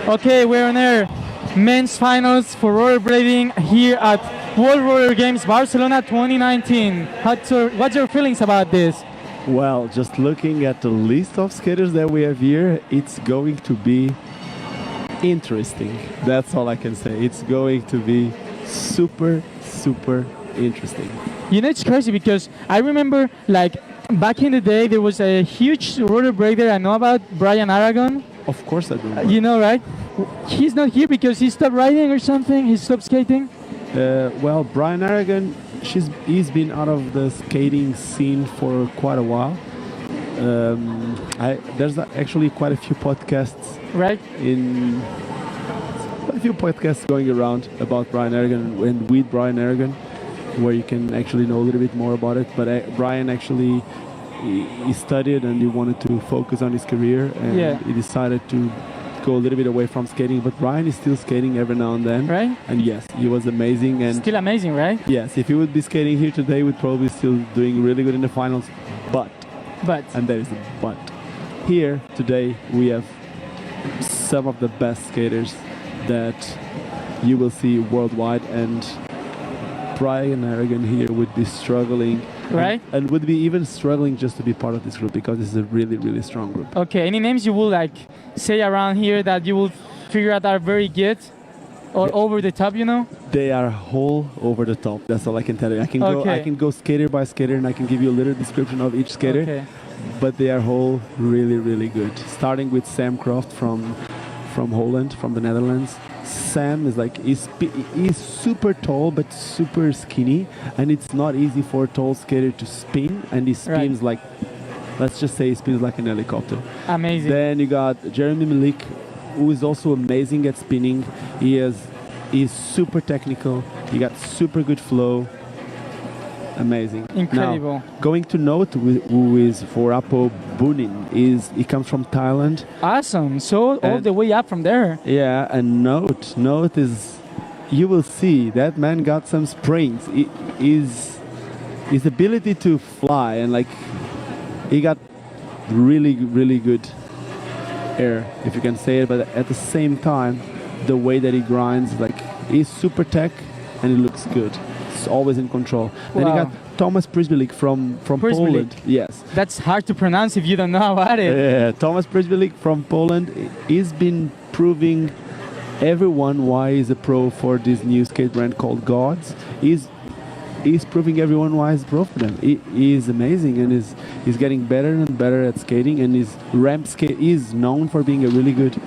Okay, we're on air. Men's finals for rollerblading here at World Roller Games Barcelona 2019. What's your feelings about this? Well, just looking at the list of skaters that we have here, it's going to be interesting. That's all I can say. It's going to be super, super interesting. You know, it's crazy because I remember, like, back in the day, there was a huge rollerblader I know about, Brian Aragon. Of course I do. You know, right? He's not here because he stopped riding or something. He stopped skating. Well, Brian Aragon, he's been out of the skating scene for quite a while. There's actually quite a few podcasts, right? Quite a few podcasts going around about Brian Aragon and with Brian Aragon, where you can actually know a little bit more about it. But Brian actually he studied and he wanted to focus on his career, and he decided to go a little bit away from skating. But Brian is still skating every now and then, right? And yes, he was amazing. And still amazing, right? Yes, if he would be skating here today, we'd probably still doing really good in the finals. But and there is a but. Here today we have some of the best skaters that you will see worldwide, and Brian Aragon here would be struggling, right? And would be even struggling just to be part of this group because it's a really, really strong group. Okay, any names you will like say around here that you will figure out are very good or over the top, you know? They are whole over the top. That's all I can tell you. I can go skater by skater and I can give you a little description of each skater. Okay. But they are whole really, really good. Starting with Sam Croft from Holland, from the Netherlands. Sam is like, he's super tall but super skinny, and it's not easy for a tall skater to spin, and he spins like, let's just say he spins like an helicopter. Amazing. Then you got Jeremy Malik, who is also amazing at spinning. He's super technical, he got super good flow. Amazing. Incredible. Now, going to Note, who is Vorapo Bunin, he comes from Thailand. Awesome. So all the way up from there. Yeah, and Note is, you will see that man got some springs. His ability to fly, and like he got really, really good air, if you can say it. But at the same time, the way that he grinds, like he's super tech, and he looks good. Always in control. Then you got Thomas Prisbilik from Poland. Yes. That's hard to pronounce if you don't know about it. Yeah, Thomas Prisbilik from Poland. He's been proving everyone why he's a pro for this new skate brand called Gods. He's proving everyone why he's pro for them. He is amazing, and he's getting better and better at skating, and his ramp skate is known for being a really good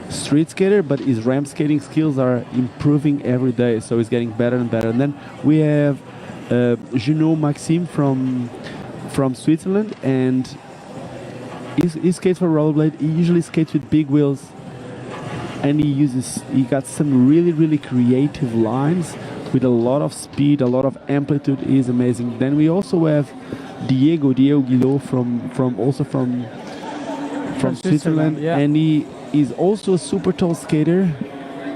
street skater, but his ramp skating skills are improving every day, so he's getting better and better. And then we have Junot Maxime from Switzerland, and he skates for rollerblade. He usually skates with big wheels, and he got some really, really creative lines with a lot of speed, a lot of amplitude. He's amazing. Then we also have Diego Guillot from Switzerland, and he's also a super tall skater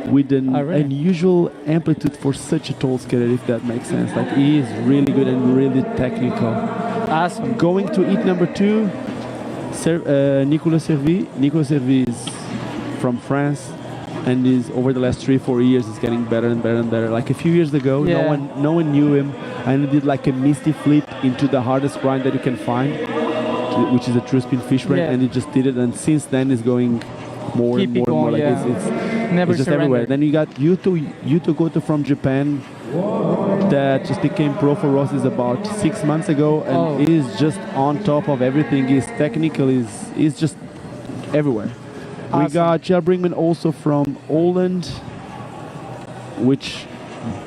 with an unusual amplitude for such a tall skater, if that makes sense. Like, he is really good and really technical. Awesome. Going to heat number 2, Nicolas Servi. Nicolas Servi is from France, and is over the last 3-4 years is getting better and better and better. Like a few years ago, no one knew him, and he did like a misty flip into the hardest grind that you can find, which is a true spin fish grind, and he just did it. And since then, he's going more and more and more. Like it's just everywhere. Then you got Yuto Goto from Japan, that just became pro for Rosses about 6 months ago, and is just on top of everything. He's technical, he's just everywhere. Awesome. We got Kjell Brinkman also from Holland, which,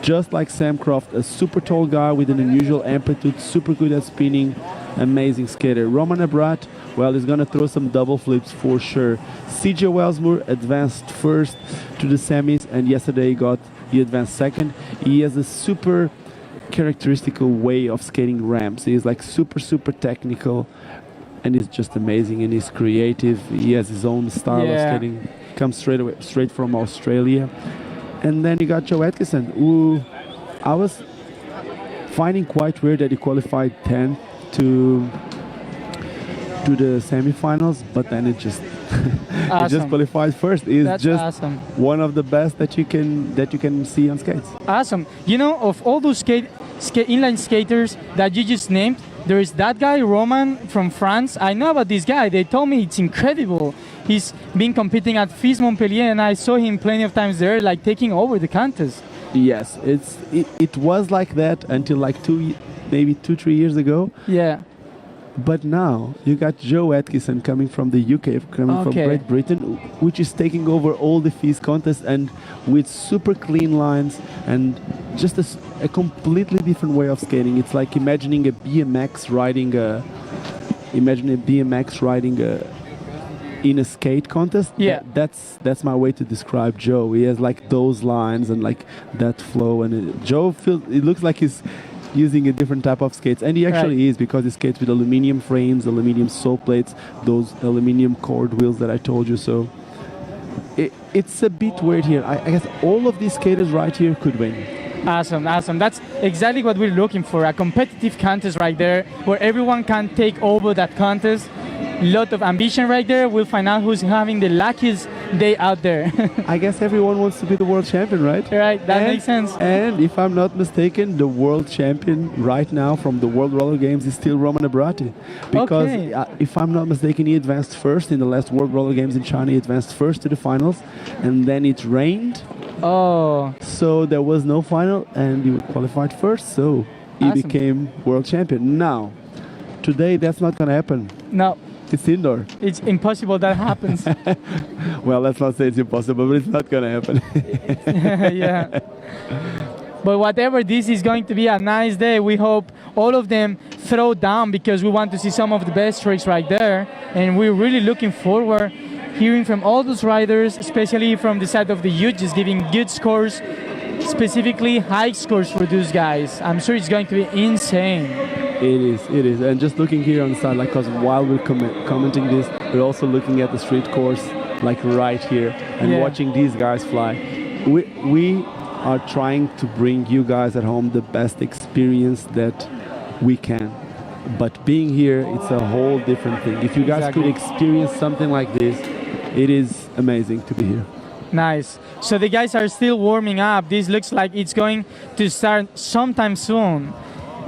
just like Sam Croft, a super tall guy with an unusual amplitude, super good at spinning, amazing skater. Roman Abrat, well, he's gonna throw some double flips for sure. CJ Wellsmoor advanced first to the semis, and yesterday he advanced second. He has a super characteristical way of skating ramps. He's like super, super technical, and he's just amazing, and he's creative. He has his own style of skating. Comes straight from Australia. And then you got Joe Atkinson, who I was finding quite weird that he qualified 10th to the semifinals, but then it just He just qualified first. He's That's just awesome. one of the best that you can see on skates. Awesome. You know, of all those inline skaters that you just named, there is that guy, Roman, from France. I know about this guy. They told me it's incredible. He's been competing at FIS Montpellier, and I saw him plenty of times there, like taking over the contest. Yes, it was like that until like maybe 2-3 years ago. Yeah. But now you got Joe Atkinson coming from the UK, coming from Great Britain, which is taking over all the FIS contests and with super clean lines and just a completely different way of skating. It's like imagining a BMX riding in a skate contest. Yeah. That's my way to describe Joe. He has like those lines and like that flow, and it looks like he's using a different type of skates, and he actually is, because he skates with aluminum frames, aluminum sole plates, those aluminum cord wheels that I told you. So it's a bit weird here. I guess all of these skaters right here could win. Awesome. That's exactly what we're looking for, a competitive contest right there where everyone can take over that contest. Lot of ambition right there. We'll find out who's having the luckiest day out there. I guess everyone wants to be the world champion, right? Right, that makes sense. And if I'm not mistaken, the world champion right now from the World Roller Games is still Roman Abrati. Because if I'm not mistaken, he advanced first in the last World Roller Games in China. He advanced first to the finals, and then it rained. Oh. So there was no final, and he qualified first, so he became world champion. Now, today that's not going to happen. No. It's indoor. It's impossible that happens. Well, let's not say it's impossible, but it's not going to happen. Yeah. But whatever, this is going to be a nice day. We hope all of them throw down, because we want to see some of the best tricks right there. And we're really looking forward hearing from all those riders, especially from the side of the youth, just giving good scores, specifically high scores for those guys. I'm sure it's going to be insane. It is. And just looking here on the side, like, because while we're commenting this, we're also looking at the street course, like right here, and watching these guys fly. We are trying to bring you guys at home the best experience that we can. But being here, it's a whole different thing. If you guys could experience something like this, it is amazing to be here. Nice. So the guys are still warming up. This looks like it's going to start sometime soon.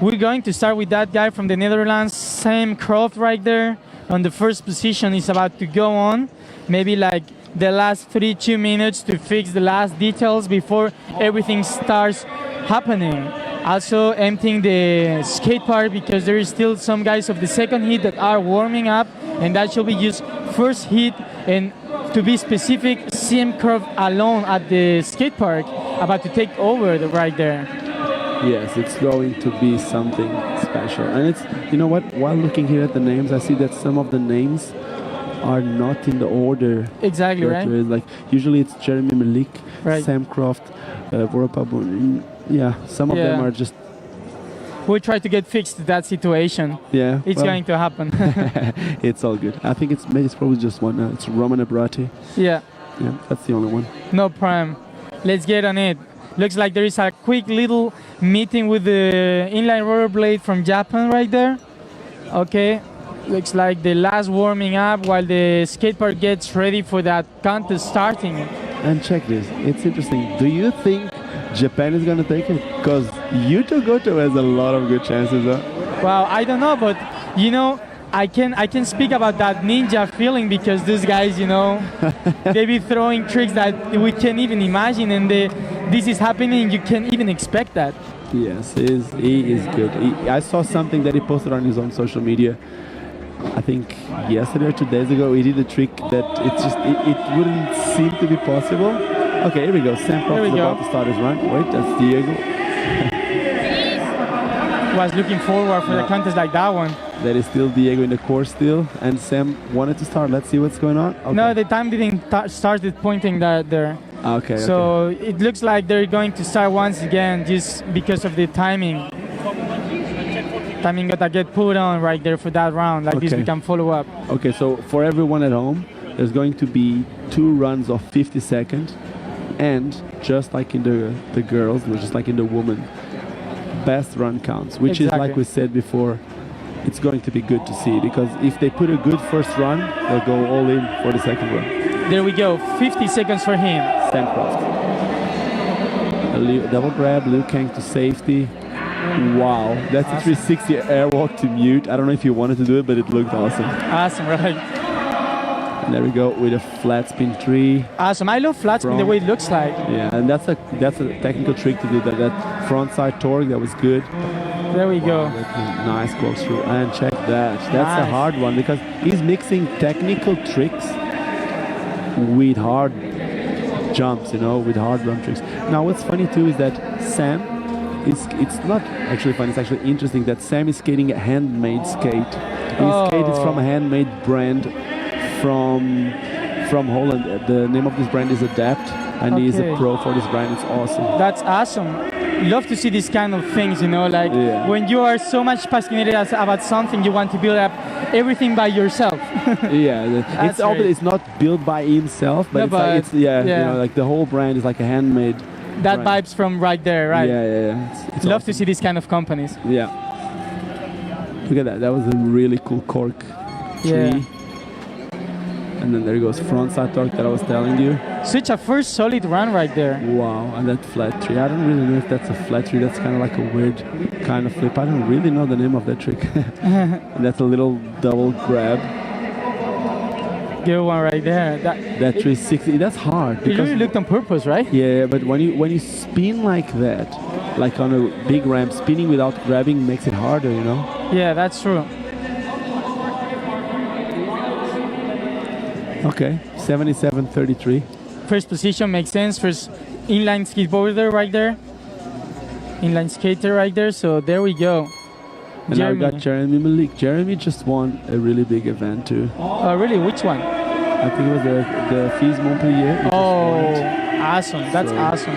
We're going to start with that guy from the Netherlands, Sam Croft right there. On the first position, he's about to go on. Maybe like the last 2 minutes to fix the last details before everything starts happening. Also emptying the skate park, because there is still some guys of the second heat that are warming up, and that should be just first heat. And to be specific, Sam Croft alone at the skate park, about to take over right there. Yes, it's going to be something special. And it's, you know what, while looking here at the names, I see that some of the names are not in the order. Exactly, right? Like, usually it's Jeremy Malik, Sam Croft, Vorapabun. Yeah, some of them are just... We'll try to get fixed to that situation. Yeah. It's going to happen. It's all good. I think it's probably just one. It's Roman Abrati. Yeah. Yeah, that's the only one. No problem. Let's get on it. Looks like there is a quick little meeting with the inline rollerblade from Japan right there. Okay. Looks like the last warming up while the skatepark gets ready for that contest starting. And check this. It's interesting. Do you think Japan is going to take it? Because Yuto Goto has a lot of good chances. Well, I don't know, but you know, I can speak about that ninja feeling, because these guys, you know, they be throwing tricks that we can't even imagine, and this is happening. You can't even expect that. Yes, he is good. I saw something that he posted on his own social media. I think yesterday or 2 days ago, he did a trick that it wouldn't seem to be possible. Okay, here we go. Sam Croft is about to start his run. Wait, that's Diego. Was looking forward for the contest like that one. That is still Diego in the course still, and Sam wanted to start. Let's see what's going on. Okay. No, the time didn't start pointing there. Okay. So it looks like they're going to start once again, just because of the timing. Timing got to get put on right there for that round. Like this, we can follow up. Okay, so for everyone at home, there's going to be 2 runs of 50 seconds, and just like in the girls, just like in the women, best run counts, which is, like we said before, it's going to be good to see, because if they put a good first run, they'll go all in for the second run. There we go. 50 seconds for him. Sam Croft. Double grab, Liu Kang to safety. Wow, that's a 360 airwalk to mute. I don't know if you wanted to do it, but it looked awesome. Awesome, right? And there we go with a flat spin 3. Awesome. I love flat spin the way it looks like. Yeah, and that's a technical trick to do that. That front side torque, that was good. There we go. Nice corkscrew. And check that. That's a hard one, because he's mixing technical tricks with hard jumps, you know, with hard run tricks. Now, what's funny too is that Sam, it's not actually funny, it's actually interesting that Sam is skating a handmade skate. His skate is from a handmade brand from Holland. The name of this brand is Adapt, and he's a pro for this brand. It's awesome. That's awesome. Love to see these kind of things, you know, like when you are so much passionate about something, you want to build up everything by yourself. It's not built by himself, but, you know, like the whole brand is like a handmade. That vibes from right there, right? Yeah. It's love awesome to see these kind of companies. Yeah. Look at that. That was a really cool cork tree. Yeah. And then there goes front side torque that I was telling you. Such a first solid run right there. Wow, and that flat tree. I don't really know if that's a flat tree. That's kind of like a weird kind of flip. I don't really know the name of that trick. And that's a little double grab. Good one right there. That 360, that's hard. It really looked on purpose, right? Yeah, but when you spin like that, like on a big ramp, spinning without grabbing makes it harder, you know? Yeah, that's true. Okay, 77.33. First position makes sense. First inline skateboarder right there. Inline skater right there. So there we go. And now we got Jeremy Malik. Jeremy just won a really big event too. Oh, really? Which one? I think it was the FIS Montpellier. Oh, awesome. That's awesome.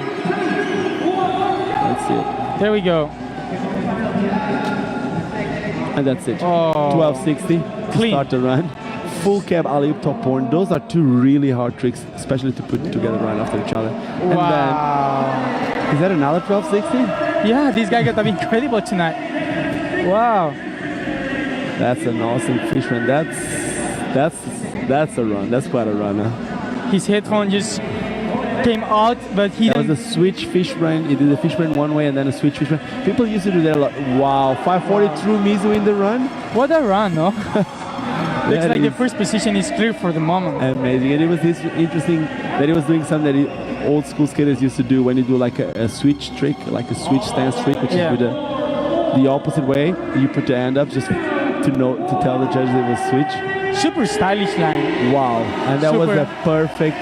That's it. There we go. And that's it. Oh. 1260 Clean. to start the run. Full cab alley-oop top horn. Those are two really hard tricks, especially to put together right after each other. And then, is that another 1260? Yeah, this guy got to be incredible tonight. Wow. That's an awesome fish run. That's a run. That's quite a run. Huh? His headphone just came out, but he That was a switch fish run. He did a fish run one way and then a switch fish run. People used to do that a lot. Wow, 540 through Mizu in the run. What a run, no? Looks like the first position is clear for the moment. Amazing. And it was interesting that he was doing something that old school skaters used to do when you do like a switch trick, like a switch stance trick, which is with the opposite way. You put your hand up just to tell the judges it was switch. Super stylish line. Wow. And that was a perfect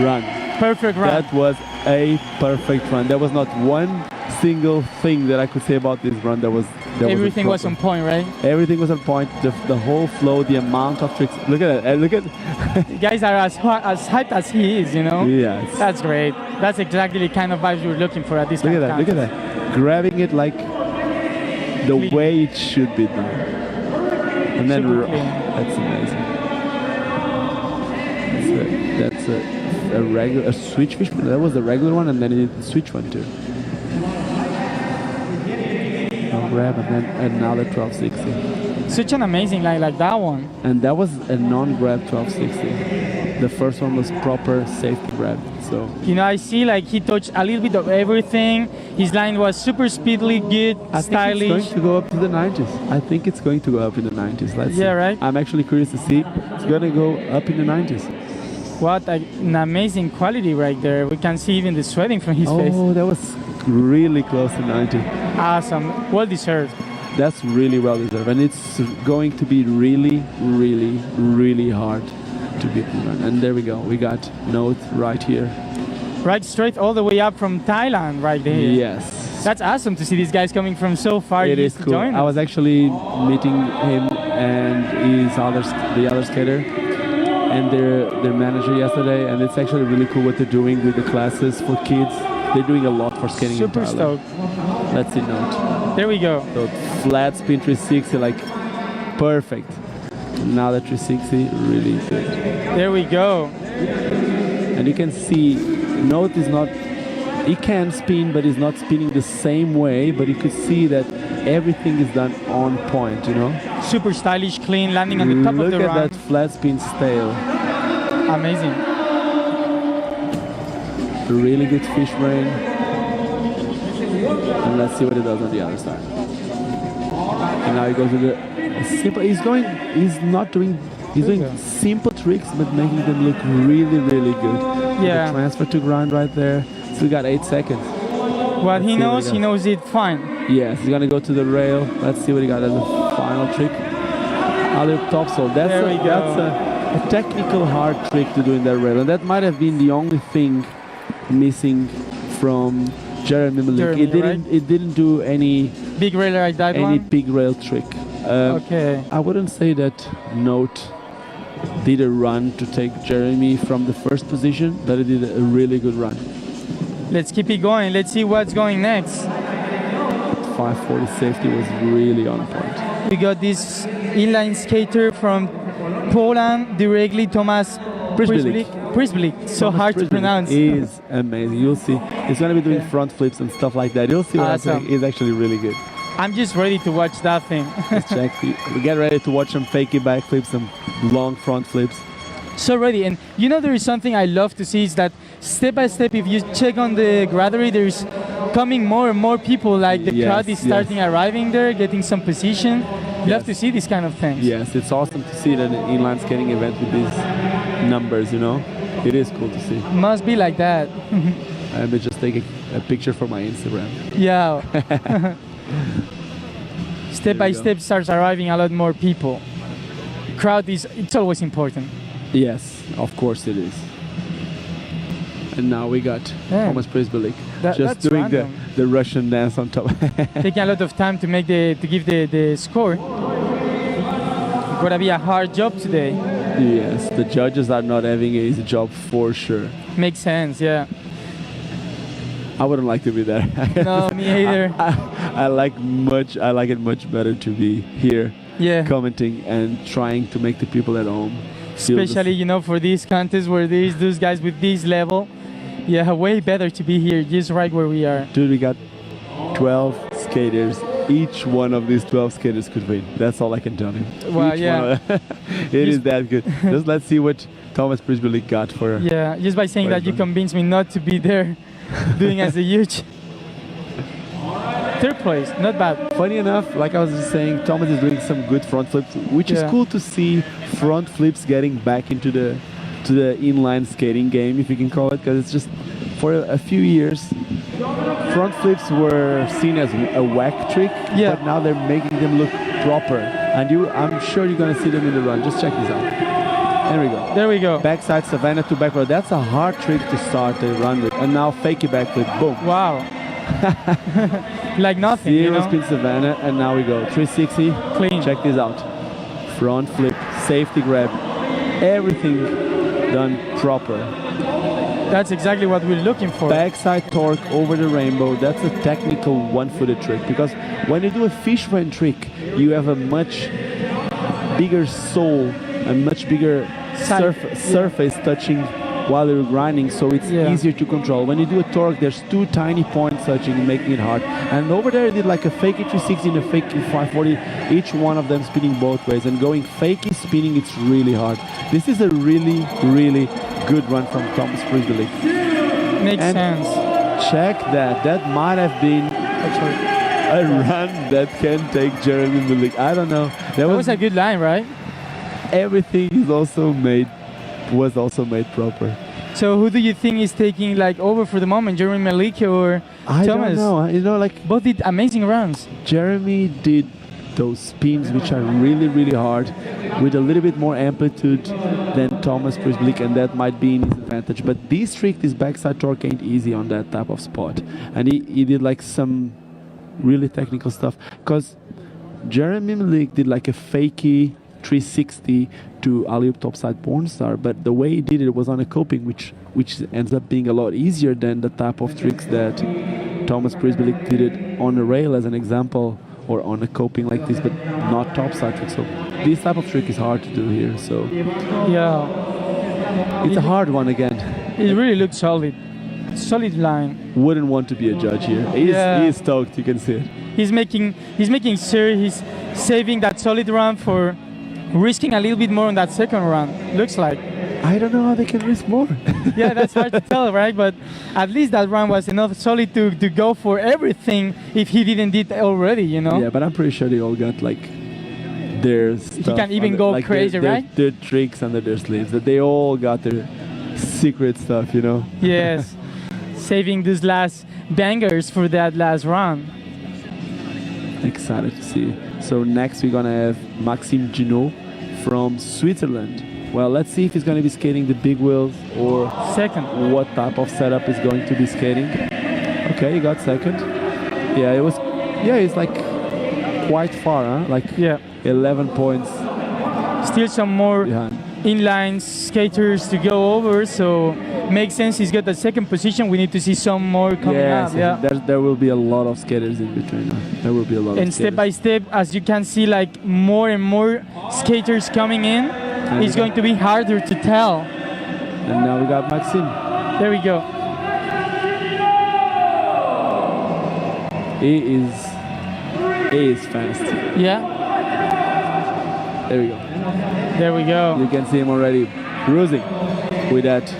run. Perfect run. That was a perfect run. There was not one single thing that I could say about this run that was everything was on point, right? Everything was on point. The whole flow, the amount of tricks. Look at that. Look at. You guys are as hyped as he is, you know? Yes. That's great. That's exactly the kind of vibes we were looking for at this Look kind at that. Look at that. Grabbing it like the way it should be done. And then that's amazing. That's a regular switch fish. That was the regular one, and then he did the switch one too. Grab and then another 1260. Such an amazing line like that one. And that was a non-grab 1260. The first one was proper safety grab. So you know, I see like he touched a little bit of everything. His line was super speedily good, stylish. I think it's going to go up to the 90s. I think it's going to go up in the 90s. Let's see. Right. I'm actually curious to see. It's going to go up in the 90s. What an amazing quality right there. We can see even the sweating from his face. Oh, that was really close to 90. Awesome. Well deserved. That's really well deserved. And it's going to be really, really, really hard to beat the run. And there we go. We got Note right here. Right straight all the way up from Thailand right there. Yes. That's awesome to see these guys coming from so far. It is cool. I was actually meeting him and the other skater and their manager yesterday, and it's actually really cool what they're doing with the classes for kids. They're doing a lot for skating in Thailand. Super stoked. Let's see Note. There we go. So flat spin 360, like perfect. Now the 360, really good. There we go. And you can see Note is not, he can spin, but he's not spinning the same way, but you could see that everything is done on point, you know. Super stylish, clean, landing on the top of the Look ramp. at that flat spin stale. Amazing. Really good fish brain. And let's see what it does on the other side. And now he goes to the simple. He's doing simple tricks, but making them look really, really good. Yeah. The transfer to ground right there. Still got 8 seconds. What he knows it fine. Yes, he's gonna go to the rail. Let's see what he got as a final trick. Alley topsoul. That's a technical hard trick to do in that rail, and that might have been the only thing missing from Jeremy Malik. It didn't do any big rail like that any big rail trick. Okay. I wouldn't say that Note did a run to take Jeremy from the first position, but it did a really good run. Let's keep it going. Let's see what's going next. 540 safety was really on point. We got this inline skater from Poland, directly Thomas Prisbilik. So hard to pronounce. He is amazing. You'll see. He's going to be doing front flips and stuff like that. You'll see what I'm saying. He's actually really good. I'm just ready to watch that thing. Let's check. We get ready to watch some fakey backflips, some long front flips. So ready. And you know, there is something I love to see is that step by step, if you check on the gallery, there's coming more and more people, like the crowd is starting arriving there, getting some position. You love to see these kind of things. Yes, it's awesome to see that an inline skating event with these numbers, you know. It is cool to see. Must be like that. Let me just take a picture for my Instagram. Yeah. Step by step starts arriving a lot more people. Crowd it's always important. Yes, of course it is. And now we got Thomas Prisbilik just doing the Russian dance on top. Taking a lot of time to give the score. Gonna be a hard job today. Yes, the judges are not having an easy job for sure. Makes sense, yeah. I wouldn't like to be there. No, me either. I like it much better to be here, commenting and trying to make the people at home. Especially, you know, for these contests where those guys with this level, way better to be here, just right where we are. Dude, we got 12 skaters. Each one of these 12 skaters could win. That's all I can tell you. Well, it is that good. Just let's see what Thomas Prisbilik got for. Yeah, just by saying that you convinced me not to be there, doing as a huge. Third place, not bad. Funny enough, like I was just saying, Thomas is doing some good front flips, which is cool to see. Front flips getting back into the inline skating game, if you can call it, because it's just for a few years front flips were seen as a whack trick, but now they're making them look proper, and I'm sure you're gonna see them in the run. Just check this out. There we go. Backside Savannah to backward. That's a hard trick to start a run with, and now fakey backflip. Boom. Wow. Like nothing. Zero spin Savannah, and now we go 360. Clean. Check this out. Front flip, safety grab, everything done proper. That's exactly what we're looking for. Backside torque over the rainbow. That's a technical one-footed trick, because when you do a fish brain trick, you have a much bigger sole, a much bigger surface touching while you're grinding, so it's easier to control. When you do a torque, there's two tiny points touching, making it hard. And over there, I did like a fakey 360 and a fakey 540, each one of them spinning both ways. And going fakey spinning, it's really hard. This is a really, really good run from Thomas Prisbilik. Makes sense. Check that. That might have been a run that can take Jeremy Malik. I don't know. That was a good line, right? Everything is was also made proper. So who do you think is taking over for the moment, Jeremy Malik or Thomas? I don't know. You know, both did amazing runs. Jeremy did those spins which are really, really hard with a little bit more amplitude than Thomas Prisbilik, and that might be in his advantage. But this trick, this backside torque, ain't easy on that type of spot. And he did some really technical stuff, because Jeremy Malik did a fakey 360 to alley-oop topside porn star, but the way he did it was on a coping, which ends up being a lot easier than the type of tricks that Thomas Prisbilik did it on a rail, as an example, or on a coping like this, but not topside trick. So this type of trick is hard to do here. So it's a hard one again. It really looks solid line. Wouldn't want to be a judge here. He's stoked, you can see it. he's making sure he's saving that solid run for risking a little bit more on that second run. Looks like. I don't know how they can risk more. Yeah, that's hard to tell, right? But at least that run was enough solid to go for everything if he didn't did already, you know? Yeah, but I'm pretty sure they all got like their stuff. He can even under, go like crazy, right? Their tricks under their sleeves. That they all got their secret stuff, you know? Yes. Saving these last bangers for that last run. Excited to see. So next we're gonna have Maxime Ginot from Switzerland. Well, let's see if he's going to be skating the big wheels or second. What type of setup is going to be skating. Okay, he got second. Yeah, it was. Yeah, it's like quite far, huh? Like 11 points. Still some more behind. Inline skaters to go over, so makes sense. He's got the second position. We need to see some more coming up. So yeah, there will be a lot of skaters in between. There will be a lot. And of step by step, as you can see, like more and more skaters coming in. It's going to be harder to tell. And now we got Maxime. There we go. He is fast. Yeah. There we go. There we go. You can see him already cruising with that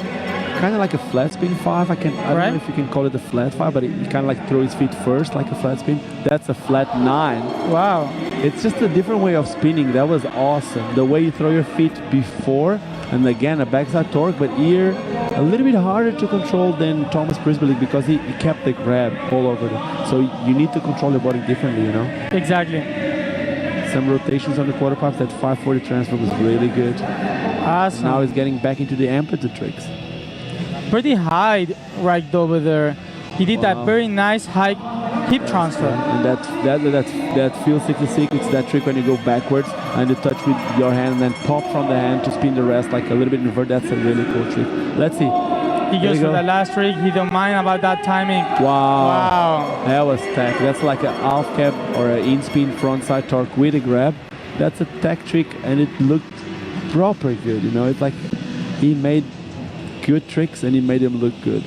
kind of like a flat spin 5. I don't know if you can call it a flat 5, but he kind of like throw his feet first like a flat spin. That's a flat 9. Wow. It's just a different way of spinning. That was awesome. The way you throw your feet before, and again a backside torque, but here a little bit harder to control than Thomas Prisbelic because he kept the grab all over it. So you need to control your body differently, you know? Exactly. Some rotations on the quarter pipes. That 540 transfer was really good. Awesome. Now he's getting back into the amplitude tricks. Pretty high right over there. He did that very nice high hip transfer. And that feel 66, it's that trick when you go backwards and you touch with your hand and then pop from the hand to spin the rest like a little bit invert. That's a really cool trick. Let's see. He goes for the last trick. He don't mind about that timing. Wow. That was tech. That's like a half cap or an in-spin frontside torque with a grab. That's a tech trick and it looked proper good, you know? It's like he made good tricks and he made them look good.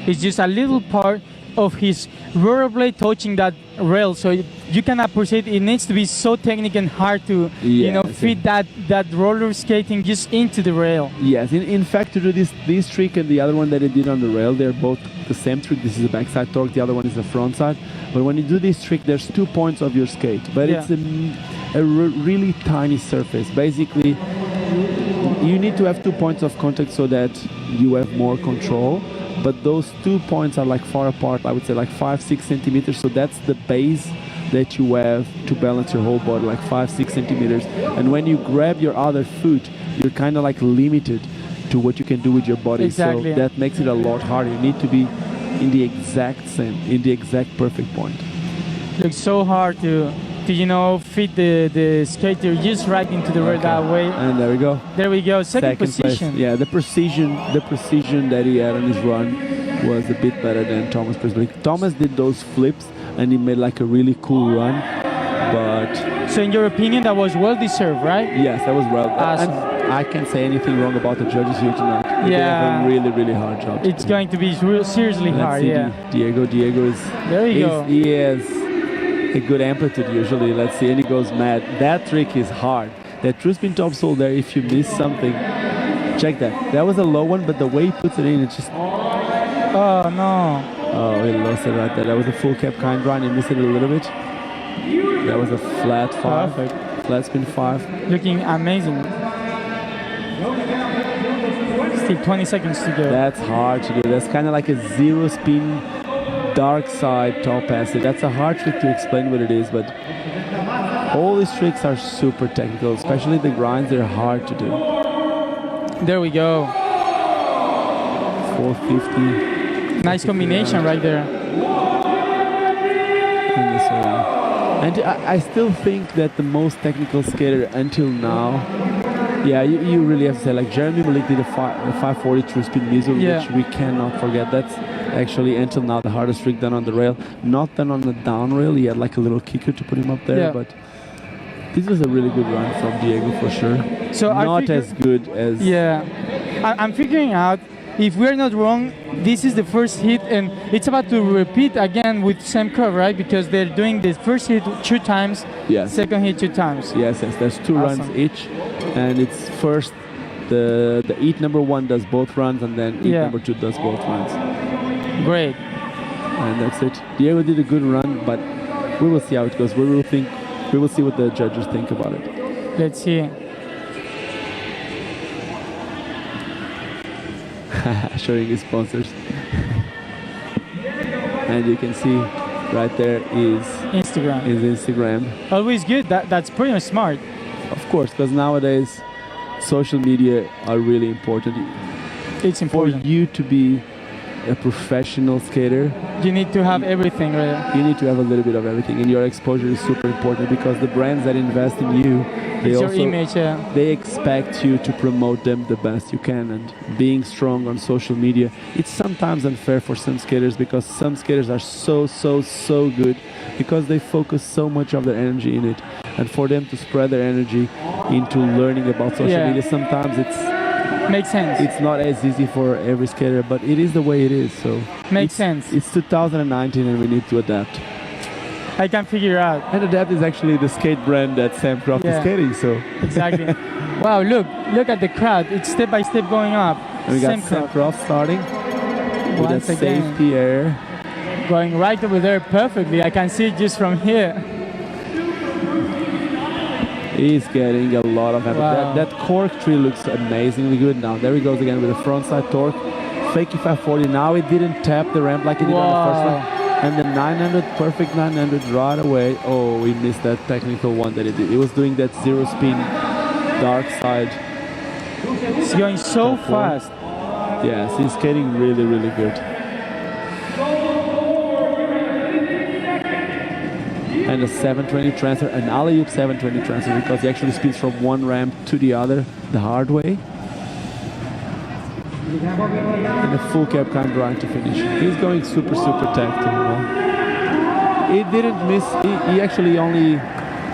It's just a little part of his rollerblade touching that rail, so you can appreciate it needs to be so technical and hard to fit that roller skating just into the rail. Yes, in fact, to do this trick and the other one that he did on the rail, they're both the same trick. This is a backside torque, the other one is a frontside. But when you do this trick, there's 2 points of your skate, but it's a really tiny surface. Basically, you need to have 2 points of contact so that you have more control. But those 2 points are like far apart, I would say like 5-6 centimeters. So that's the base that you have to balance your whole body, like 5-6 centimeters. And when you grab your other foot, you're kind of like limited to what you can do with your body. Exactly. So that makes it a lot harder. You need to be in the exact perfect point. Looks so hard to fit the skater just right into the rail that way. And there we go. There we go. Second position. Place. Yeah, the precision that he had on his run was a bit better than Thomas Prisbelic. Thomas did those flips and he made like a really cool run. But so in your opinion, that was well deserved, right? Yes, that was well. Awesome. And I can't say anything wrong about the judges here tonight. Yeah. They have a really, really hard job. It's going to be seriously hard. Yeah. Diego is. There you go. He is a good amplitude usually. Let's see, and he goes mad. That trick is hard. That true spin topsoul there, if you miss something, check that. That was a low one, but the way he puts it in, it's just... Oh, no. Oh, he lost it right there. That was a full cap kind run. He missed it a little bit. That was a flat 5. Perfect. Flat spin 5. Looking amazing. Still 20 seconds to go. That's hard to do. That's kind of like a zero spin dark side top acid. That's a hard trick to explain what it is, but all these tricks are super technical, especially the grinds. They're hard to do. There we go. 450. Nice combination right there. And I still think that the most technical skater until now, yeah, you really have to say, like Jeremy Malik did a 540 true spin miso, which we cannot forget. That's actually until now the hardest trick done on the rail. Not done on the down rail. He had like a little kicker to put him up there, but this was a really good run from Diego for sure. So not as good as... Yeah, I'm figuring out if we're not wrong, this is the first hit, and it's about to repeat again with same curve, right? Because they're doing the first hit 2 times, Yes. second hit 2 times. Yes, there's 2 runs Awesome. each, and it's first the eat number 1 does both runs, and then eat number 2 does both runs. Great. And that's it. Diego did a good run, but we will see how it goes. We will see what the judges think about it. Let's see. Showing his sponsors. And you can see right there is Instagram. Always good. That's pretty much smart. Of course, because nowadays social media are really important. It's important. For you to be a professional skater, you need to have everything, right? You need to have a little bit of everything, and your exposure is super important because the brands that invest in you, your image, they expect you to promote them the best you can. And being strong on social media, it's sometimes unfair for some skaters because some skaters are so good because they focus so much of their energy in it, and for them to spread their energy into learning about social media, sometimes makes sense. It's not as easy for every skater, but it is the way it is. So makes sense. It's 2019, and we need to adapt. I can figure out. And Adapt is actually the skate brand that Sam Croft is skating. So exactly. Wow! Look at the crowd. It's step by step going up. And we got Sam Croft starting with that safety air, going right over there perfectly. I can see it just from here. He's getting a lot of effort. Wow. That cork tree looks amazingly good now. There he goes again with a frontside torque. Fakey 540. Now he didn't tap the ramp like he did on the first one. And the 900, perfect 900 right away. Oh, he missed that technical one that he did. He was doing that 0 spin dark side. He's going so fast. Yes, he's skating really, really good. And a 720 transfer, an alley-oop 720 transfer, because he actually spins from one ramp to the other the hard way. And a full cap kind of run to finish. He's going super tactical. He didn't miss, he actually only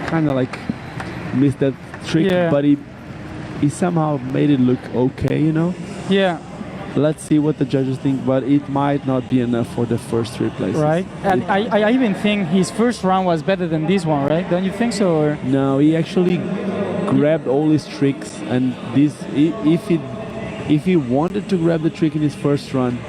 kind of like missed that trick, but he somehow made it look okay, you know? Yeah. Let's see what the judges think, but it might not be enough for the first 3 places. Right, and I even think his first round was better than this one, right? Don't you think so? Or? No, he actually grabbed all his tricks, and this, if he wanted to grab the trick in his first run,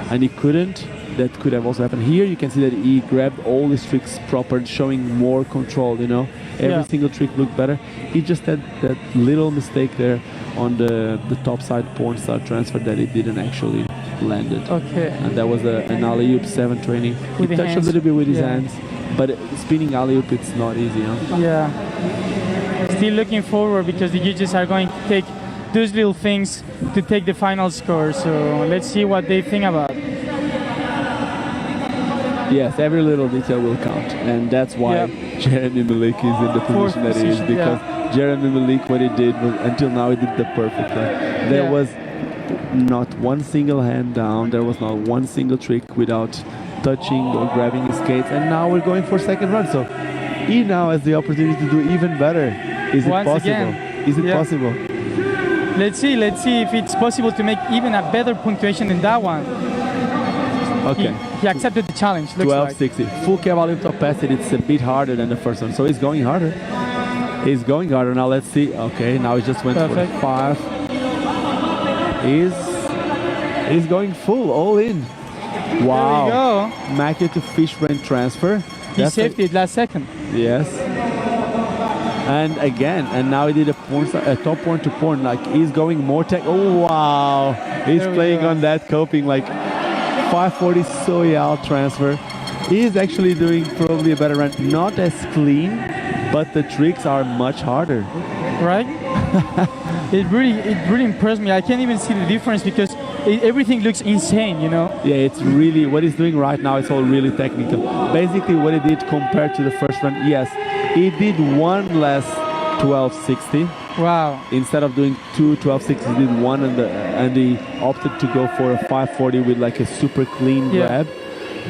and he couldn't, that could have also happened. Here you can see that he grabbed all his tricks proper, showing more control, you know? Every single trick looked better. He just had that little mistake there on the top side porn star transfer that he didn't actually land it. Okay. And that was an alley-oop 720. He touched a little bit with his hands, but spinning alley-oop, it's not easy, huh? Yeah. Still looking forward because the judges are going to take those little things to take the final score. So let's see what they think about it. Yes, every little detail will count, and that's why Jeremy Malik is in the position that he is, because Jeremy Malik, what he did was, until now, he did the perfect thing. There was not one single hand down, there was not one single trick without touching or grabbing his skates, and now we're going for second run. So he now has the opportunity to do even better. Is it possible? Is it possible? Let's see if it's possible to make even a better punctuation than that one. Okay. He accepted the challenge. 1260. Full cab alley top pass it. It's a bit harder than the first one, so he's going harder. He's going harder now. Let's see. Okay, now he just went for 5. He's going full, all in. Wow. There we go. Mackie to fish brain transfer. He saved it last second. Yes. And again, and now he did a top porn to porn. Like he's going more tech. Oh wow! He's playing on that coping like 540 Soyal transfer. He's actually doing probably a better run. Not as clean, but the tricks are much harder. Right? It really impressed me. I can't even see the difference because everything looks insane, you know? Yeah, it's really, what he's doing right now, it's all really technical. Basically what he did compared to the first run, yes, he did one less 1260. Wow. Instead of doing 2 1260s, he did one, and he opted to go for a 540 with like a super clean grab.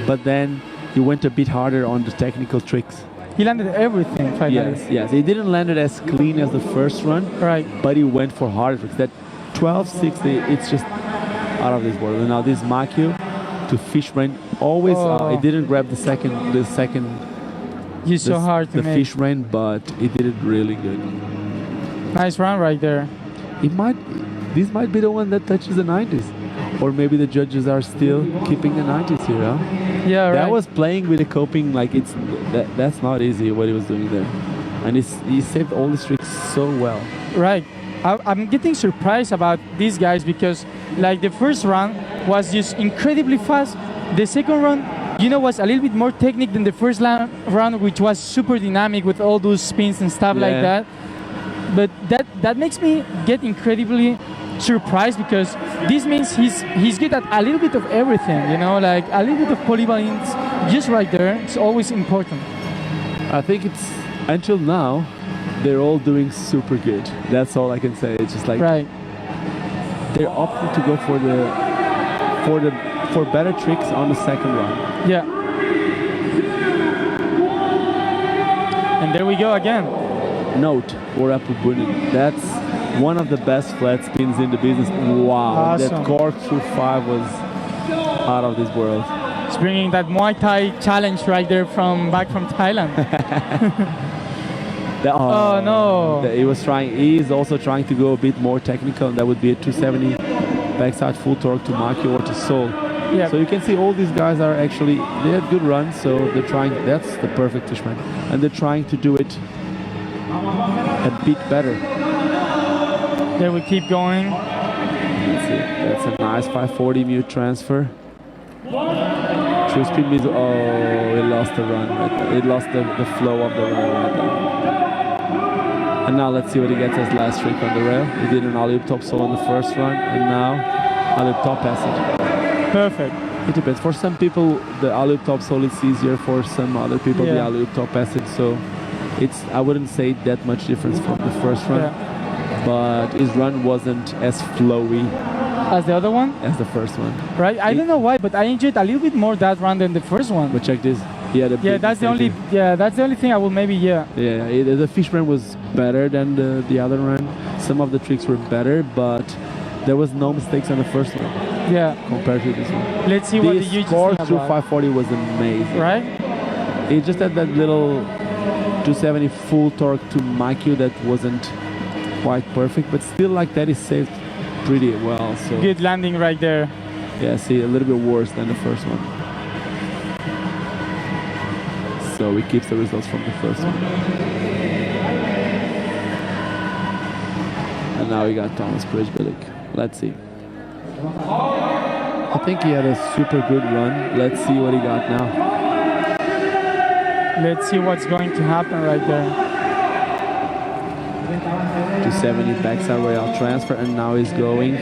But then he went a bit harder on the technical tricks. He landed everything finally. Yes. He didn't land it as clean as the first run. Right. But he went for harder tricks. That 1260, it's just out of this world. And now this Makio to fish rain always. It didn't grab the second. It's so hard to the make. fish rain, but it did it really good. Nice run right there. This might be the one that touches the 90s, or maybe the judges are still keeping the 90s here. Huh? Yeah, right. That was playing with the coping like that's not easy what he was doing there, and he saved all the tricks so well. Right. I'm getting surprised about these guys because like the first run was just incredibly fast. The second run, was a little bit more technique than the first run, which was super dynamic with all those spins and stuff like that. But that makes me get incredibly surprised because this means he's good at a little bit of everything, like a little bit of polyvalence just right there. It's always important. I think it's until now they're all doing super good. That's all I can say. It's just like they're opting to go for better tricks on the second run. Yeah. And there we go again. Note Orapubunin. That's one of the best flat spins in the business. Wow, awesome. That cork through 5 was out of this world. It's bringing that Muay Thai challenge right there back from Thailand. Oh no! He is also trying to go a bit more technical, and that would be a 270 backside full torque to Makio or to Sol. Yep. So you can see all these guys are actually, they had good runs, so they're trying, that's the perfect fishman. And they're trying to do it a bit better. There we keep going. That's it. That's a nice 540 mute transfer. True speed means, it lost the run right there. It lost the flow of the run right there. And now let's see what he gets as last trick on the rail. He did an alley-oop top sole on the first run, and now alley-oop top passage. Perfect. It depends. For some people, the alley-oop top sole is easier. For some other people, the alley-oop top passage. So I wouldn't say that much difference from the first run, but his run wasn't as flowy as the other one? As the first one. Right? I don't know why, but I enjoyed a little bit more that run than the first one. But check this. That's the only thing I will maybe the fish run was better than the other run. Some of the tricks were better, but there was no mistakes on the first one. Yeah. Compared to this one. Let's see what the judges score think through about. 540 was amazing. Right? It just had that little 270 full torque to Makio that wasn't quite perfect, but still like that is saved pretty well. So good landing right there. Yeah, see, a little bit worse than the first one. So we keep the results from the first one. And now we got Thomas Prijbelik. Let's see. I think he had a super good run. Let's see what he got now. Let's see what's going to happen right there. 270 backside royale transfer, and now he's going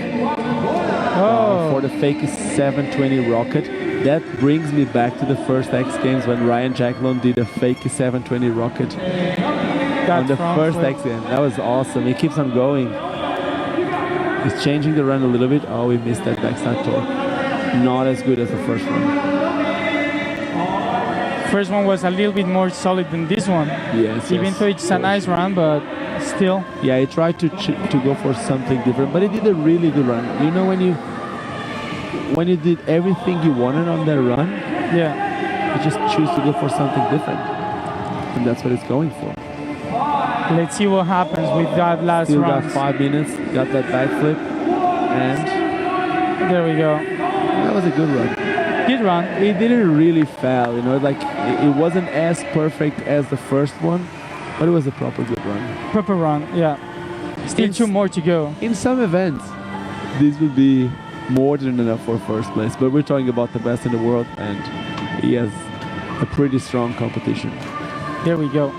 for the fake 720 rocket. That brings me back to the first X Games when Ryan Jacklon did a fake 720 rocket on the first X Games. That was awesome. He keeps on going. He's changing the run a little bit. Oh, we missed that backside torque. Not as good as the first one. First one was a little bit more solid than this one. Yes. Even though it's a nice run, but still. Yeah, he tried to go for something different, but he did a really good run. You know, when you did everything you wanted on that run, you just choose to go for something different, and that's what it's going for. Let's see what happens with that last run. Still got 5 minutes, got that backflip, and there we go. That was a good run. Good run. It didn't really fail, you know, like it wasn't as perfect as the first one, but it was a proper good run. Proper run, yeah. Still 2 more to go. In some events, this would be more than enough for first place, but we're talking about the best in the world, and he has a pretty strong competition. There we go.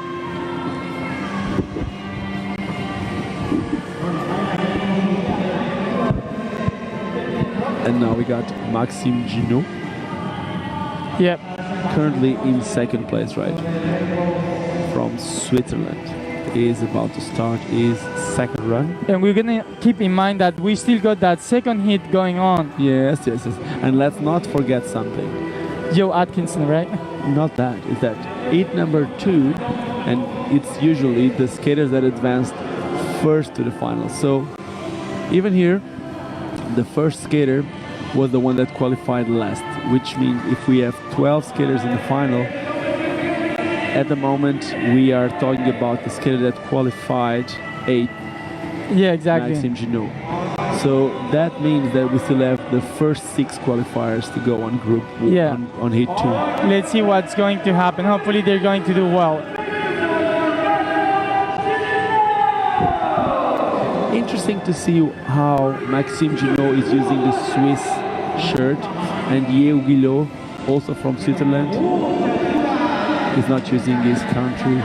And now we got Maxime Ginot. Yep. Currently in second place, right? From Switzerland. He is about to start his second run. And we're gonna keep in mind that we still got that second hit going on. Yes. And let's not forget something. Joe Atkinson, right? Not that. It's that heat number 2, and it's usually the skaters that advanced first to the final. So even here, the first skater was the one that qualified last, which means if we have 12 skaters in the final, at the moment we are talking about the skater that qualified 8th, Yeah, exactly. Maxime Junot. So that means that we still have the first 6 qualifiers to go on group Yeah. on heat 2. Let's see what's going to happen. Hopefully they're going to do well. Interesting to see how Maxime Junot is using the Swiss shirt, and Yeo Guillot, also from Switzerland, is not using his country.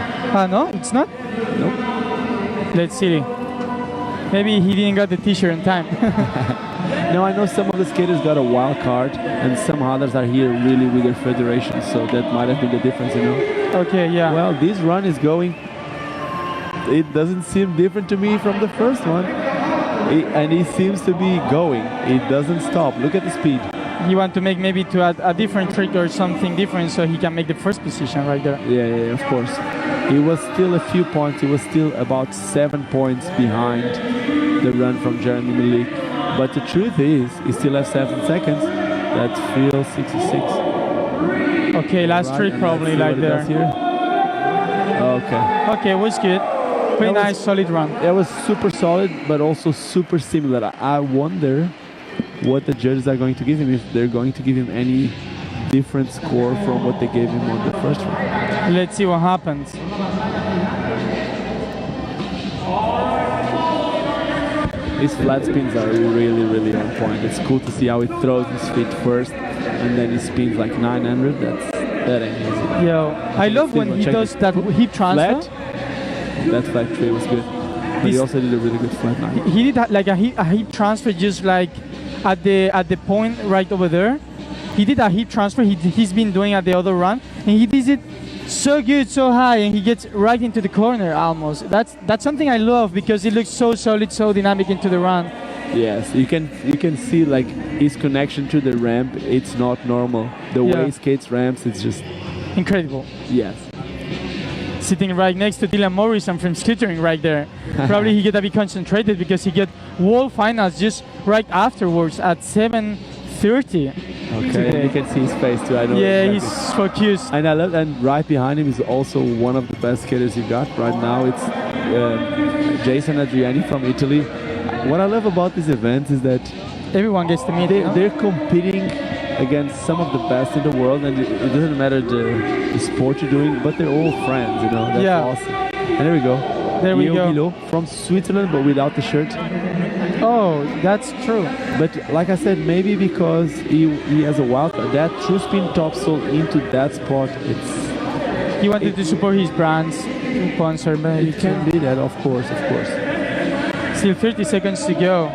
No, it's not? Nope. Let's see. Maybe he didn't get the t-shirt in time. Now I know some of the skaters got a wild card, and some others are here really with their federation, so that might have been the difference, you know. Okay, yeah. Well, this run is going. It doesn't seem different to me from the first one, and he seems to be going. It doesn't stop. Look at the speed. You want to make maybe to add a different trick or something different so he can make the first position right there. Yeah, of course. He was still a few points. He was still about 7 points behind the run from Jeremy Milik. But the truth is, he still has 7 seconds. That feels 66. Okay, last Right, trick and probably let's see like what it there. does here. Okay. Okay, was good. Pretty That was- nice, solid run. That was super solid, but also super similar. I wonder what the judges are going to give him, if they're going to give him any different score from what they gave him on the first one. Let's see what happens. His flat spins are really, really on point. It's cool to see how he throws his feet first, and then he spins like 900. That ain't easy. Yo, I love when he Check does it. that hip transfer. Flat? That flat three was good. But he This- also did a really good flat nine. He did like a hip transfer just like at the point right over there. He did a hip transfer he's been doing at the other run, and he did it so good, so high, and he gets right into the corner almost. That's something I love because it looks so solid, so dynamic into the run. Yes, you can see like his connection to the ramp. It's not normal. The Yeah. way he skates ramps, it's just Incredible. yes. Sitting right next to Dylan Morrison from Skittering right there. Probably he get a bit concentrated because he get world finals just right afterwards at 7:30. Okay, you can see his face too. I know. Yeah, exactly. he's focused. And I love, and right behind him is also one of the best skaters you got right now. It's Jason Adriani from Italy. What I love about these events is that Everyone gets to meet him. they're competing against some of the best in the world, and it doesn't matter the sport you're doing, but they're all friends, you know. That's Yeah. awesome. And there we go. There we Yeo go. Guillot from Switzerland, but without the shirt. Oh, that's true. But like I said, maybe because he has a wild, that true spin topsoul into that spot, He wanted to support his brand's sponsor, maybe. it can be that, of course. Still 30 seconds to go.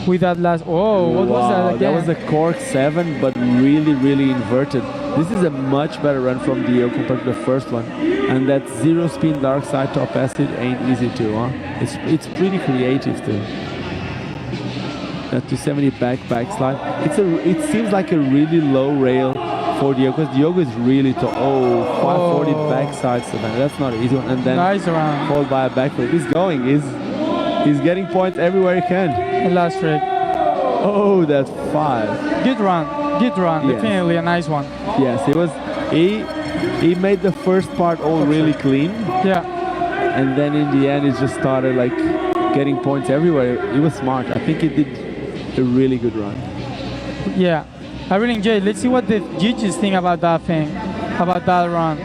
With that last, what was that again? That was a cork 7, but really, really inverted. This is a much better run from Dio compared to the first one. And that 0 spin dark side top acid ain't easy too, huh? It's pretty creative too. That 270 backslide. It seems like a really low rail for Diogo, because Diogo is really tall. 540 backside Savannah. That's not an easy one. And then Nice round. followed by a backflip. He's getting points everywhere he can. The last trick. Oh, that 5. Good run. Yes. Definitely a nice one. Yes, he made the first part all really clean, Yeah. and then in the end it just started like getting points everywhere. He was smart. I think he did a really good run. Yeah. I really enjoyed it. Let's see what the judges think about that thing, about that run.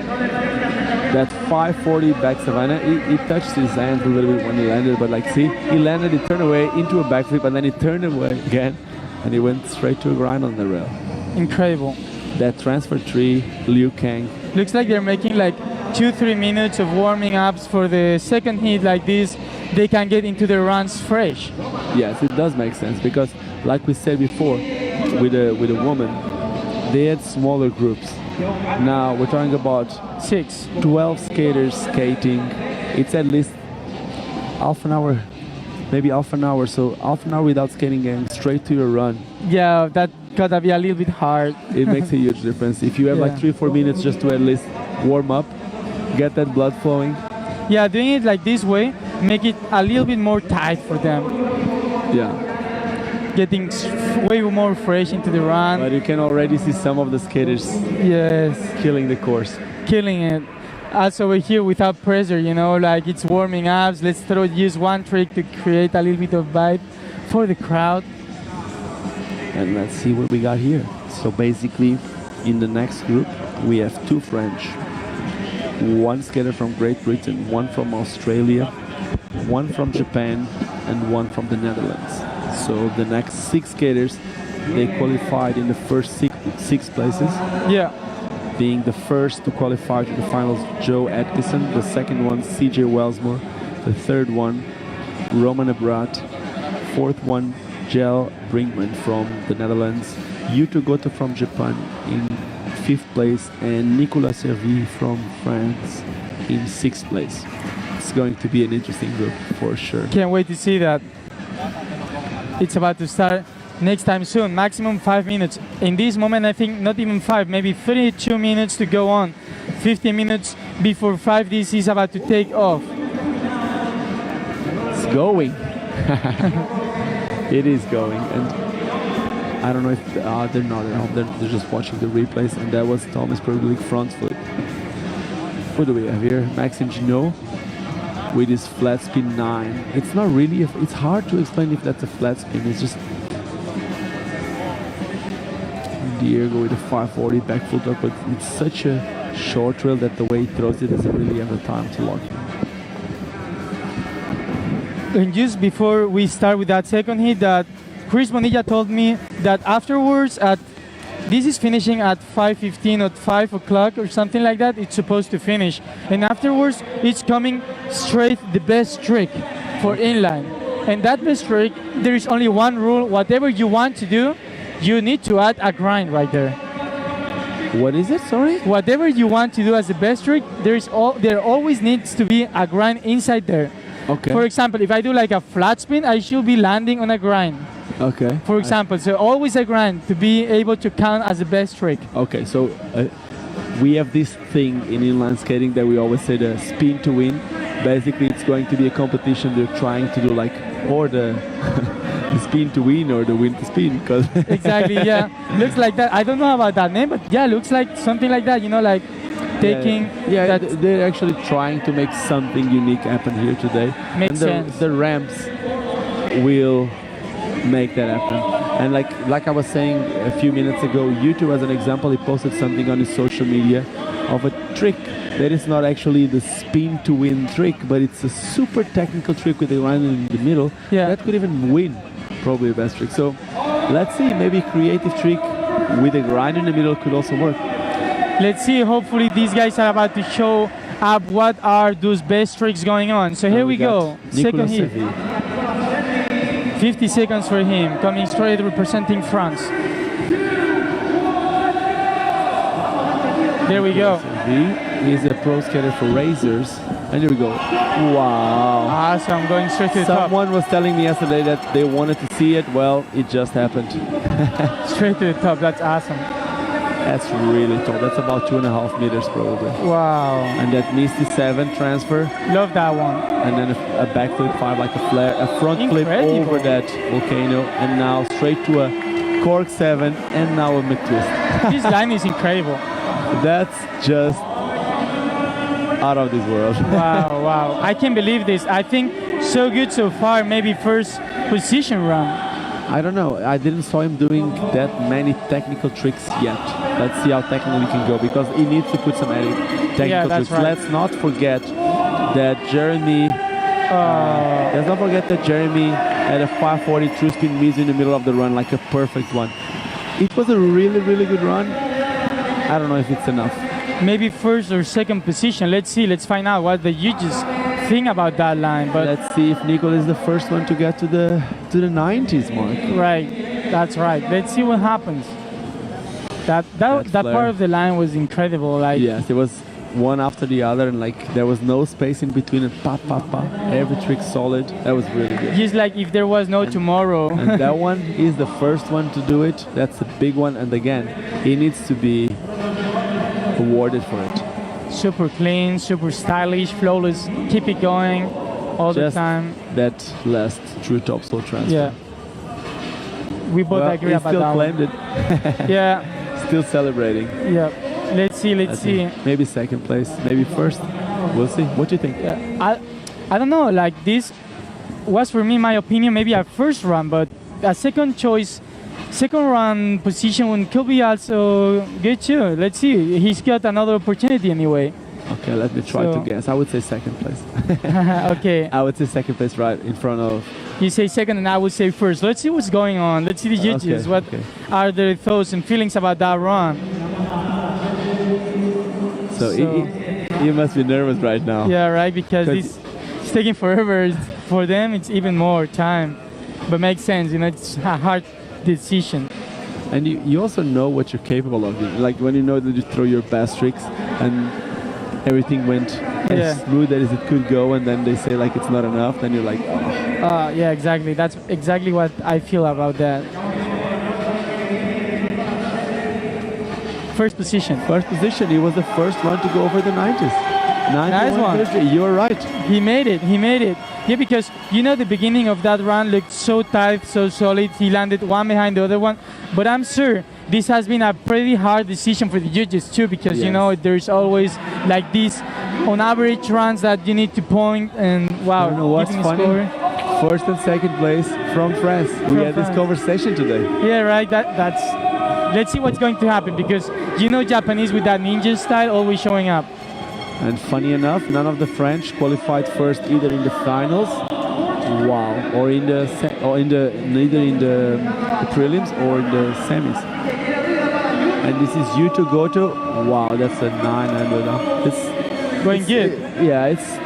That 540 back Savannah, he touched his hands a little bit when he landed, but like see, he landed, he turned away into a backflip, and then he turned away again, and he went straight to a grind on the rail. Incredible. That transfer 3, Liu Kang. Looks like they're making like 2-3 minutes of warming ups for the second heat like this. They can get into the runs fresh. Yes, it does make sense because, like we said before, with a woman, they had smaller groups. Now we're talking about 12 skaters skating. It's at least half an hour, maybe half an hour. So half an hour without skating and straight to your run. Yeah, that gotta be a little bit hard. It makes a huge difference. If you have like 3-4 minutes just to at least warm up, get that blood flowing. Yeah, doing it like this way, make it a little bit more tight for them. Yeah. getting way more fresh into the run. But you can already see some of the skaters Yes, killing the course. killing it. Us over here without pressure, you know, like it's warming up. Let's use one trick to create a little bit of vibe for the crowd. And let's see what we got here. So basically, in the next group, we have two French, one skater from Great Britain, one from Australia, one from Japan, and one from the Netherlands. So the next 6 skaters, they qualified in the first six places. Yeah. Being the first to qualify to the finals, Joe Atkinson. The second one, CJ Wellsmore. The third one, Roman Abrat. Fourth one, Jel Brinkman from the Netherlands. Yuto Goto from Japan in 5th place. And Nicolas Servi from France in 6th place. It's going to be an interesting group for sure. Can't wait to see that. It's about to start next time soon. Maximum 5 minutes. In this moment, I think not even 5, maybe 32 minutes to go on. 15 minutes before 5. This is about to take off. It's going. It is going. And I don't know if they're not. They're just watching the replays. And that was Thomas Pro League front flip. What do we have here? Maxime Ginot with his flat spin 9. It's not really, it's hard to explain if that's a flat spin. It's just Diego with a 540 back full drop, but it's such a short trail that the way he throws it doesn't really have the time to lock in. And just before we start with that second hit, that Chris Bonilla told me that afterwards this is finishing at 5:15 or 5 o'clock or something like that. It's supposed to finish. And afterwards, it's coming straight the best trick for inline. And that best trick, there is only one rule. Whatever you want to do, you need to add a grind right there. What is it? Sorry? Whatever you want to do as the best trick, there always needs to be a grind inside there. Okay. For example, if I do like a flat spin, I should be landing on a grind. Okay. For example, so always a grind to be able to count as the best trick. Okay, so we have this thing in inline skating that we always say the spin to win. Basically, it's going to be a competition. They're trying to do like, or the spin to win or the win to spin. Because exactly, yeah. Looks like that. I don't know about that name, but yeah, looks like something like that, you know, like taking... Yeah, they're actually trying to make something unique happen here today. Makes sense. The ramps will make that happen. And like I was saying a few minutes ago, YouTube as an example, he posted something on his social media of a trick that is not actually the spin to win trick, but it's a super technical trick with a grind in the middle. Yeah. That could even win probably the best trick. So let's see, maybe creative trick with a grind in the middle could also work. Let's see, hopefully these guys are about to show up what are those best tricks going on. So here we go, second hit. 50 seconds for him, coming straight representing France. There we go. He is a pro skater for Razors. And here we go. Wow. Awesome, going straight to the top. Someone was telling me yesterday that they wanted to see it. Well, it just happened. Straight to the top, that's awesome. That's really tall. That's about 2.5 meters probably. Wow. And that Misty 7 transfer. Love that one. And then a backflip 5 like a flare. A front flip over that volcano. And now straight to a cork 7 and now a McTwist. This line is incredible. That's just out of this world. Wow, wow. I can't believe this. I think so good so far. Maybe first position run. I don't know. I didn't saw him doing that many technical tricks yet. Let's see how technical he can go because he needs to put some added technical tricks. Right. Let's not forget that Jeremy. Let's not forget that Jeremy had a 540 true spin Mizu in the middle of the run, like a perfect one. It was a really, really good run. I don't know if it's enough. Maybe first or second position. Let's see. Let's find out what the judges think about that line. But let's see if Nicole is the first one to get to the 90s mark. Right. That's right. Let's see what happens. That part of the line was incredible. Like yes, it was one after the other, and like there was no space in between. And pa pa pa. Every trick solid. That was really good. Just like if there was no tomorrow. And that one is the first one to do it. That's a big one. And again, he needs to be awarded for it. Super clean, super stylish, flawless. Keep it going all the time. That last true topsoul transfer. Yeah. we both Well, agree he about still that claimed it. one. Yeah, Still celebrating. yeah. Let's see, let's see. Maybe second place, maybe first. We'll see. What do you think? Yeah, I don't know. Like this was for me, my opinion, maybe a first run, but a second choice, second run position could be also good too. Let's see. He's got another opportunity anyway. Okay, let me try to guess. I would say second place. Okay. I would say second place right in front of... You say second and I would say first. Let's see what's going on. Let's see the judges. What are their thoughts and feelings about that run? So you must be nervous right now. Yeah, right, because it's taking forever. For them, it's even more time. But makes sense, you know, it's a hard decision. And you also know what you're capable of. Like when you know that you throw your best tricks and everything went as smooth as it could go, and then they say like it's not enough, then you're like, oh. Yeah, exactly. That's exactly what I feel about that. First position. First position. He was the first one to go over the 90s. Nice one. You're right. He made it. He made it. Yeah, because you know the beginning of that run looked so tight, so solid. He landed one behind the other one. But I'm sure this has been a pretty hard decision for the judges too, because you know there's always like these on average runs that you need to point, and wow, you know what's funny? First and second place from France. We had this conversation today. Yeah, right. That's. Let's see what's going to happen, because you know Japanese with that ninja style always showing up. And funny enough, none of the French qualified first either in the finals, or neither in the prelims or in the semis. And this is Yuto Goto. Wow, that's a 900. It's going good. Yeah, it's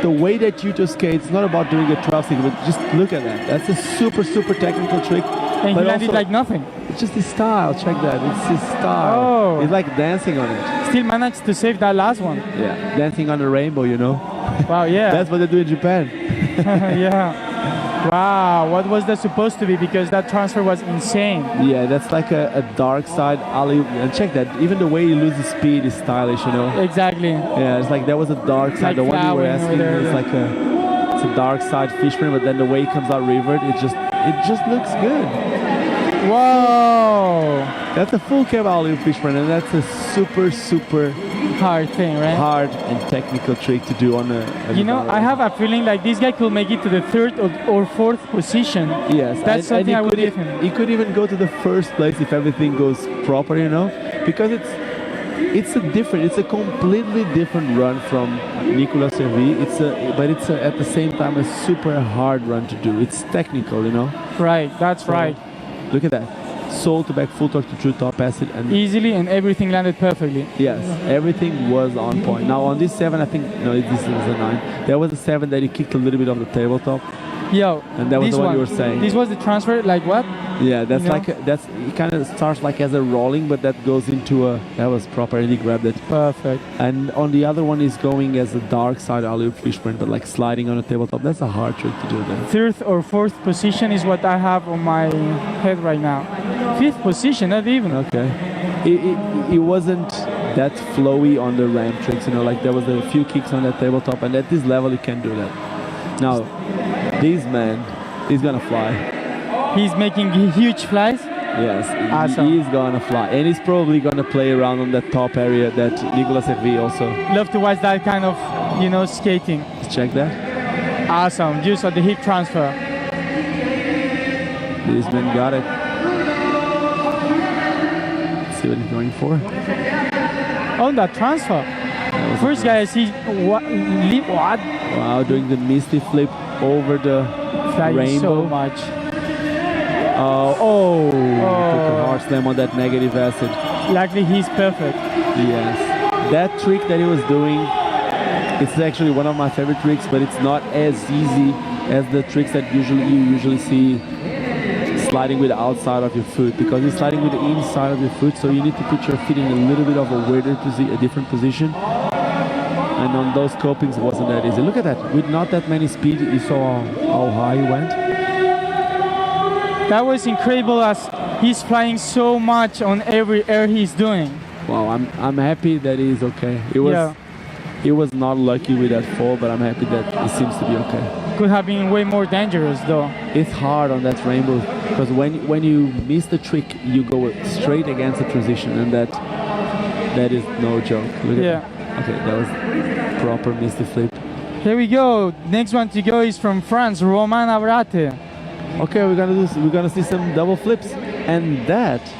the way that Yuto skates. It's not about doing a 12 stick, but just look at that. That's a super technical trick. And he landed like nothing. It's just his style. Check that. It's his style. Oh. He's like dancing on it. Still managed to save that last one. Yeah, dancing on the rainbow, you know. Wow, yeah. That's what they do in Japan. Yeah. Wow, what was that supposed to be? Because that transfer was insane. Yeah, that's like a dark side alley. And check that. Even the way he loses speed is stylish, you know. Exactly. Yeah, it's like that was a dark side. Like the one you were asking is like it's a dark side fishman, but then the way he comes out rivered, it just looks good. Whoa! That's a full cab alley fishman, and that's a super hard thing, right? Hard and technical trick to do on a you know, I have a feeling like this guy could make it to the third or fourth position. Yes, that's something I would give him. He could even go to the first place if everything goes proper, you know, because it's a completely different run from Nicolas Servi. But it's at the same time a super hard run to do. It's technical, you know. Right, that's right. Look at that. Sole to back, full torque to true top acid, and easily, and everything landed perfectly. Yes, everything was on point. Now on this 7, I think this was a 9. There was a 7 that he kicked a little bit off the tabletop. Yo, and that was the one you were saying. This was the transfer, like what? Yeah, that's it kind of starts like as a rolling, but that goes into that was proper, and he grabbed it. Perfect. And on the other one is going as a dark side alley-oop fishburne, but like sliding on a tabletop. That's a hard trick to do that. Third or fourth position is what I have on my head right now. Fifth position, not even. Okay. It wasn't that flowy on the ramp tricks, you know, like there was a few kicks on that tabletop, and at this level you can do that. Now, this man is gonna fly. He's making huge flies? Yes, awesome. He's gonna fly, and he's probably gonna play around on that top area that Nicolas Servi also. Love to watch that kind of, you know, skating. Let's check that. Awesome, just on the hip transfer. This man got it. Let's see what he's going for. On that transfer. First guy I see what? Wow, doing the misty flip over the rainbow. So much. Took a hard slam on that negative acid. Luckily he's perfect. Yes. That trick that he was doing, it's actually one of my favorite tricks, but it's not as easy as the tricks that you usually see sliding with the outside of your foot, because it's sliding with the inside of your foot, so you need to put your feet in a little bit of a weirder a different position. And on those copings, it wasn't that easy. Look at that. With not that many speed, you saw how high he went. That was incredible, as he's flying so much on every air he's doing. Wow, I'm happy that he's okay. He was not lucky with that fall, but I'm happy that he seems to be okay. could have been way more dangerous, though. It's hard on that rainbow because when you miss the trick, you go straight against the transition, and that is no joke. Look at that. Okay, that was proper misty flip. Here we go. Next one to go is from France, Romain Abrate. Okay, we're gonna see some double flips, and that's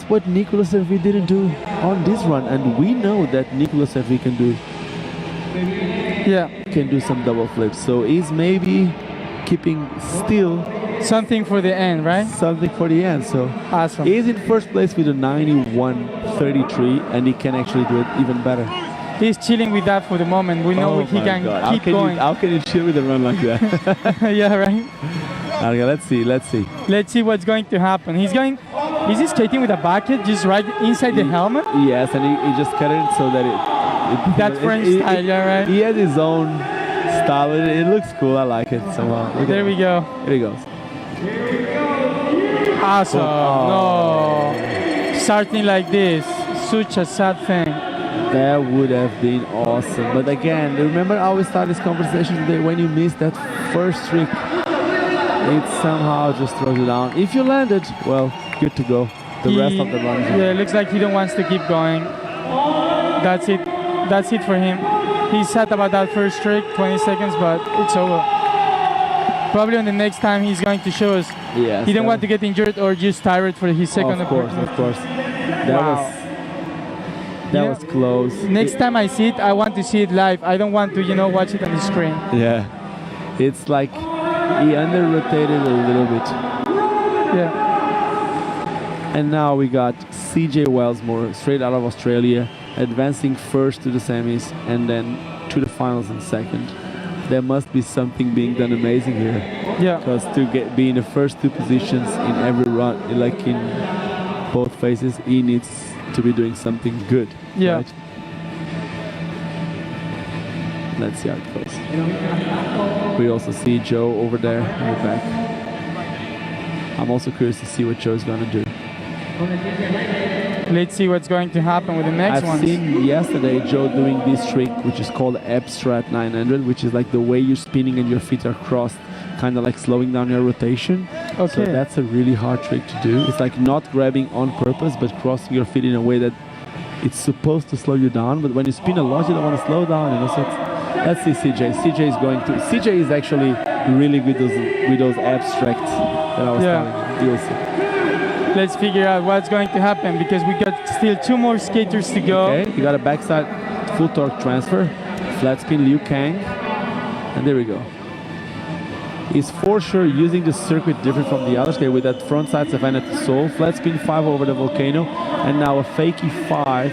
what Nicolas Servi didn't do on this run, and we know that Nicolas Servi can do some double flips. So he's maybe keeping still something for the end, right? Something for the end. So awesome. He's in first place with a 91.33, and he can actually do it even better. He's chilling with that for the moment. We know he can keep going. How can you chill with a run like that? Yeah, right. Okay, let's see. Let's see what's going to happen. Is he skating with a bucket just right inside the helmet? Yes, and he just cut it so that that French style, yeah, right? He has his own style. It looks cool. I like it somehow. There we go. Here he goes. Awesome. No. Starting like this, such a sad thing. That would have been awesome. But again, remember how we started this conversation today? When you miss that first trick, it somehow just throws you down. If you landed, well, good to go. The rest of the run. Yeah, it looks like he don't wants to keep going. That's it. That's it for him. He's sad about that first trick, 20 seconds, but it's over. Probably on the next time he's going to show us. Yes, he didn't want to get injured or just tired for his second. Of course. That was close. Next time I see it, I want to see it live. I don't want to, watch it on the screen. Yeah. It's like he under-rotated a little bit. Yeah. And now we got CJ Wellsmore, straight out of Australia, advancing first to the semis and then to the finals in second. There must be something being done amazing here. Yeah. Because to be in the first two positions in every run, like in both phases, he needs to be doing something good. Yeah. Right? Let's see how it goes. We also see Joe over there in the back. I'm also curious to see what Joe's gonna do. Let's see what's going to happen with the next one. I've seen yesterday Joe doing this trick, which is called abstract 900, which is like the way you're spinning and your feet are crossed, kind of like slowing down your rotation. Okay. So that's a really hard trick to do. It's like not grabbing on purpose, but crossing your feet in a way that it's supposed to slow you down. But when you spin a lot, you don't want to slow down. So let's see CJ. CJ is actually really good with those abstracts that I was telling you. You'll see. Let's figure out what's going to happen because we got still two more skaters to go. Okay, you got a backside full torque transfer, flat spin Liu Kang, and there we go. He's for sure using the circuit different from the others. Okay, with that front side Savannah to Seoul, flat spin 5 over the volcano, and now a fakie 5.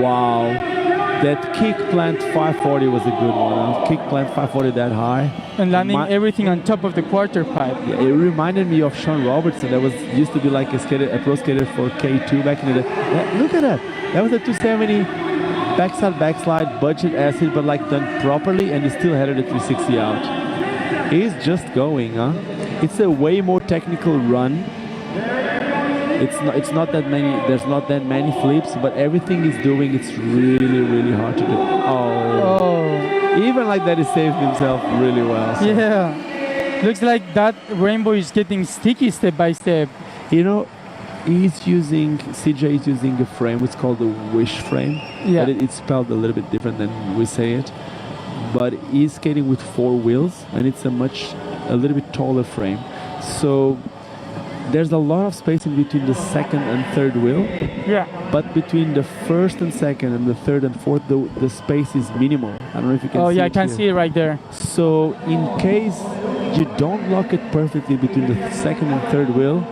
Wow. That kick plant 540 was a good one. Kick plant 540 that high. And landing everything on top of the quarter pipe. Yeah, it reminded me of Sean Robertson. That was used to be like a pro skater for K2 back in the day. Yeah, look at that. That was a 270 backslide, budget acid, but like done properly, and he still had it at 360 out. He's just going, huh? It's a way more technical run. It's not that many. There's not that many flips, but everything he's doing, it's really hard to do. Oh. Even like that, he saved himself really well. So. Yeah. Looks like that rainbow is getting sticky step by step. CJ is using a frame. It's called the Wish frame. Yeah. But it's spelled a little bit different than we say it. But he's skating with 4 wheels, and it's a little bit taller frame. So there's a lot of space in between the second and third wheel. Yeah. But between the first and second and the third and fourth, the space is minimal. I don't know if you can see it. Oh yeah, I can see it right there. So in case you don't lock it perfectly between the second and third wheel,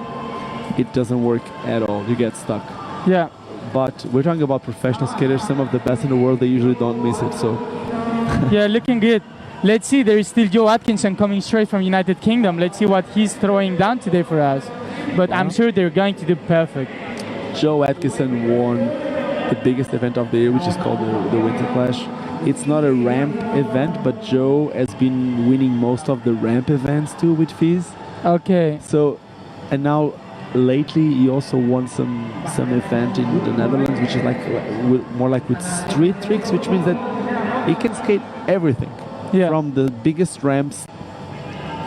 it doesn't work at all. You get stuck. Yeah. But we're talking about professional skaters, some of the best in the world, they usually don't miss it. So yeah, looking good. Let's see, there is still Joe Atkinson coming straight from United Kingdom. Let's see what he's throwing down today for us. But I'm sure they're going to do perfect. Joe Atkinson won the biggest event of the year, which is called the Winter Clash. It's not a ramp event, but Joe has been winning most of the ramp events too with Fizz. Okay. So, and now lately he also won some event in the Netherlands, which is like more like with street tricks, which means that he can skate everything. Yeah. From the biggest ramps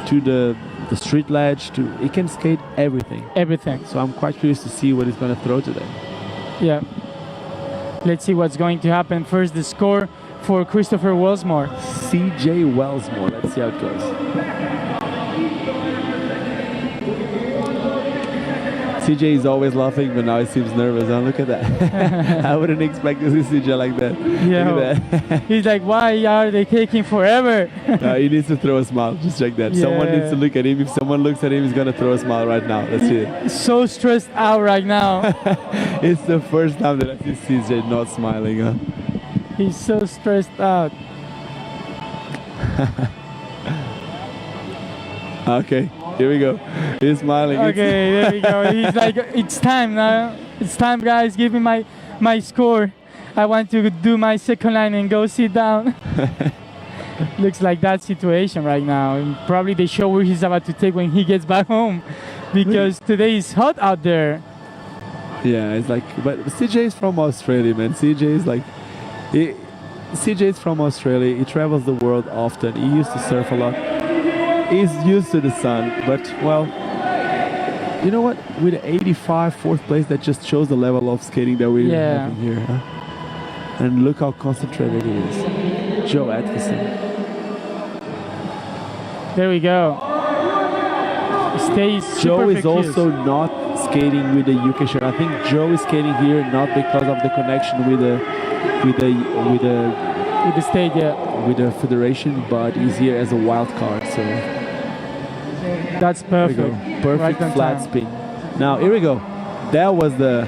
to the street ledge, to he can skate everything. Everything. So I'm quite curious to see what he's going to throw today. Yeah. Let's see what's going to happen. First, the score for Christopher Wellsmore. CJ Wellsmore. Let's see how it goes. CJ is always laughing, but now he seems nervous. Oh, look at that. I wouldn't expect to see CJ like that. Yeah. Look at that. He's like, why are they taking forever? No, he needs to throw a smile. Just check that. Yeah. Someone needs to look at him. If someone looks at him, he's going to throw a smile right now. Let's see it. So stressed out right now. It's the first time that I see CJ not smiling. Huh? He's so stressed out. Okay, here we go. He's smiling. Okay, there we go. He's like, it's time now. It's time, guys. Give me my score. I want to do my second line and go sit down. Looks like that situation right now. And probably the shower he's about to take when he gets back home, because today is hot out there. Yeah, it's like, but CJ is from Australia, man. CJ is like, CJ is from Australia. He travels the world often. He used to surf a lot. He's used to the sun, but well, you know what? With 85 fourth place, that just shows the level of skating that we're having here. Huh? And look how concentrated he is. Joe Atkinson. There we go. Stays. Joe is also not skating with the UK shirt. I think Joe is skating here not because of the connection with the state, yeah, with the federation, but he's here as a wild card. So that's perfect. Perfect right flat spin. Now here we go. That was the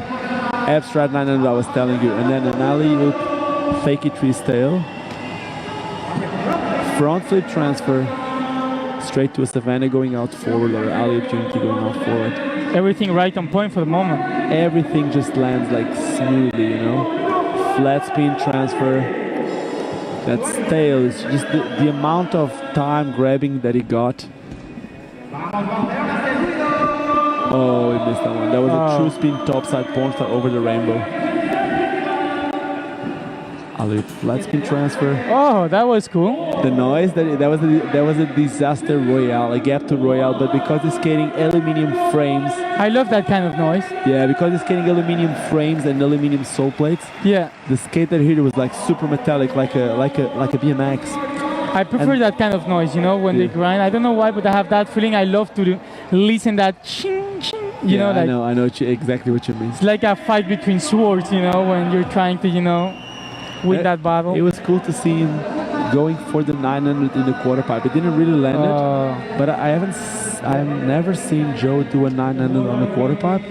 abstract 900 I was telling you, and then an alley-oop, fake it freestyle, front flip transfer, straight to a Savannah going out forward, or alley-oop Trinity going out forward. Everything right on point for the moment. Everything just lands like smoothly, you know. Flat spin transfer. That's tail. It's just the amount of time grabbing that he got. Oh, he missed that one. That was a true spin topside pornstar over the rainbow. Flat spin transfer. Oh, that was cool. The noise that was a disaster royale, a gap to royale, but because he's skating aluminum frames. I love that kind of noise. Yeah, because he's skating aluminum frames and aluminum sole plates. Yeah. The skater here was like super metallic, like a BMX. I prefer that kind of noise, you know, when they grind. I don't know why, but I have that feeling. I love to listen that ching ching. You know, like I know exactly what you mean. It's like a fight between swords, you know, when you're trying to, you know, win that battle. It was cool to see him going for the 900 in the quarter pipe. It didn't really land it, but I've never seen Joe do a 900 on the quarter pipe,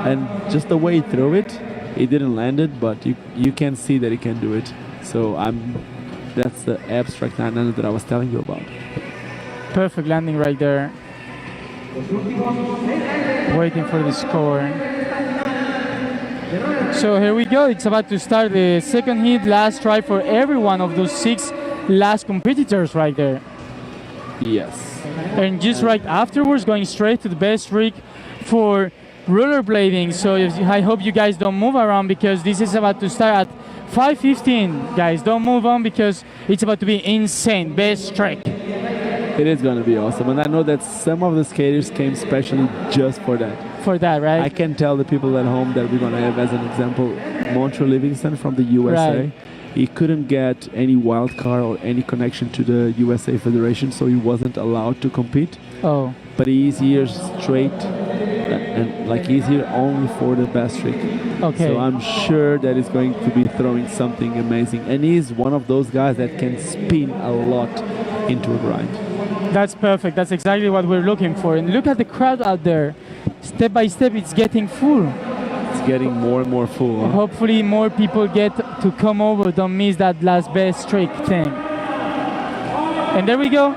and just the way he threw it, he didn't land it, but you can see that he can do it. So that's the abstract 900 that I was telling you about. Perfect landing right there. Waiting for the score. So here we go. It's about to start the second heat, last try for every one of those 6 last competitors right there. Yes. And just right afterwards, going straight to the best trick for rollerblading. So I hope you guys don't move around, because this is about to start at 5:15. Guys, don't move on, because it's about to be insane. Best trick. It is going to be awesome. And I know that some of the skaters came specially just for that. For that, right? I can tell the people at home that we're going to have, as an example, Montreal Livingston from the USA. Right. He couldn't get any wild card or any connection to the USA Federation, so he wasn't allowed to compete. Oh. But he's here straight, and like he's here only for the best trick. Okay. So I'm sure that he's going to be throwing something amazing. And he's one of those guys that can spin a lot into a grind. That's perfect. That's exactly what we're looking for. And look at the crowd out there. Step by step, it's getting full. It's getting more and more full. Huh? Hopefully more people get to come over. Don't miss that last best trick thing. And there we go.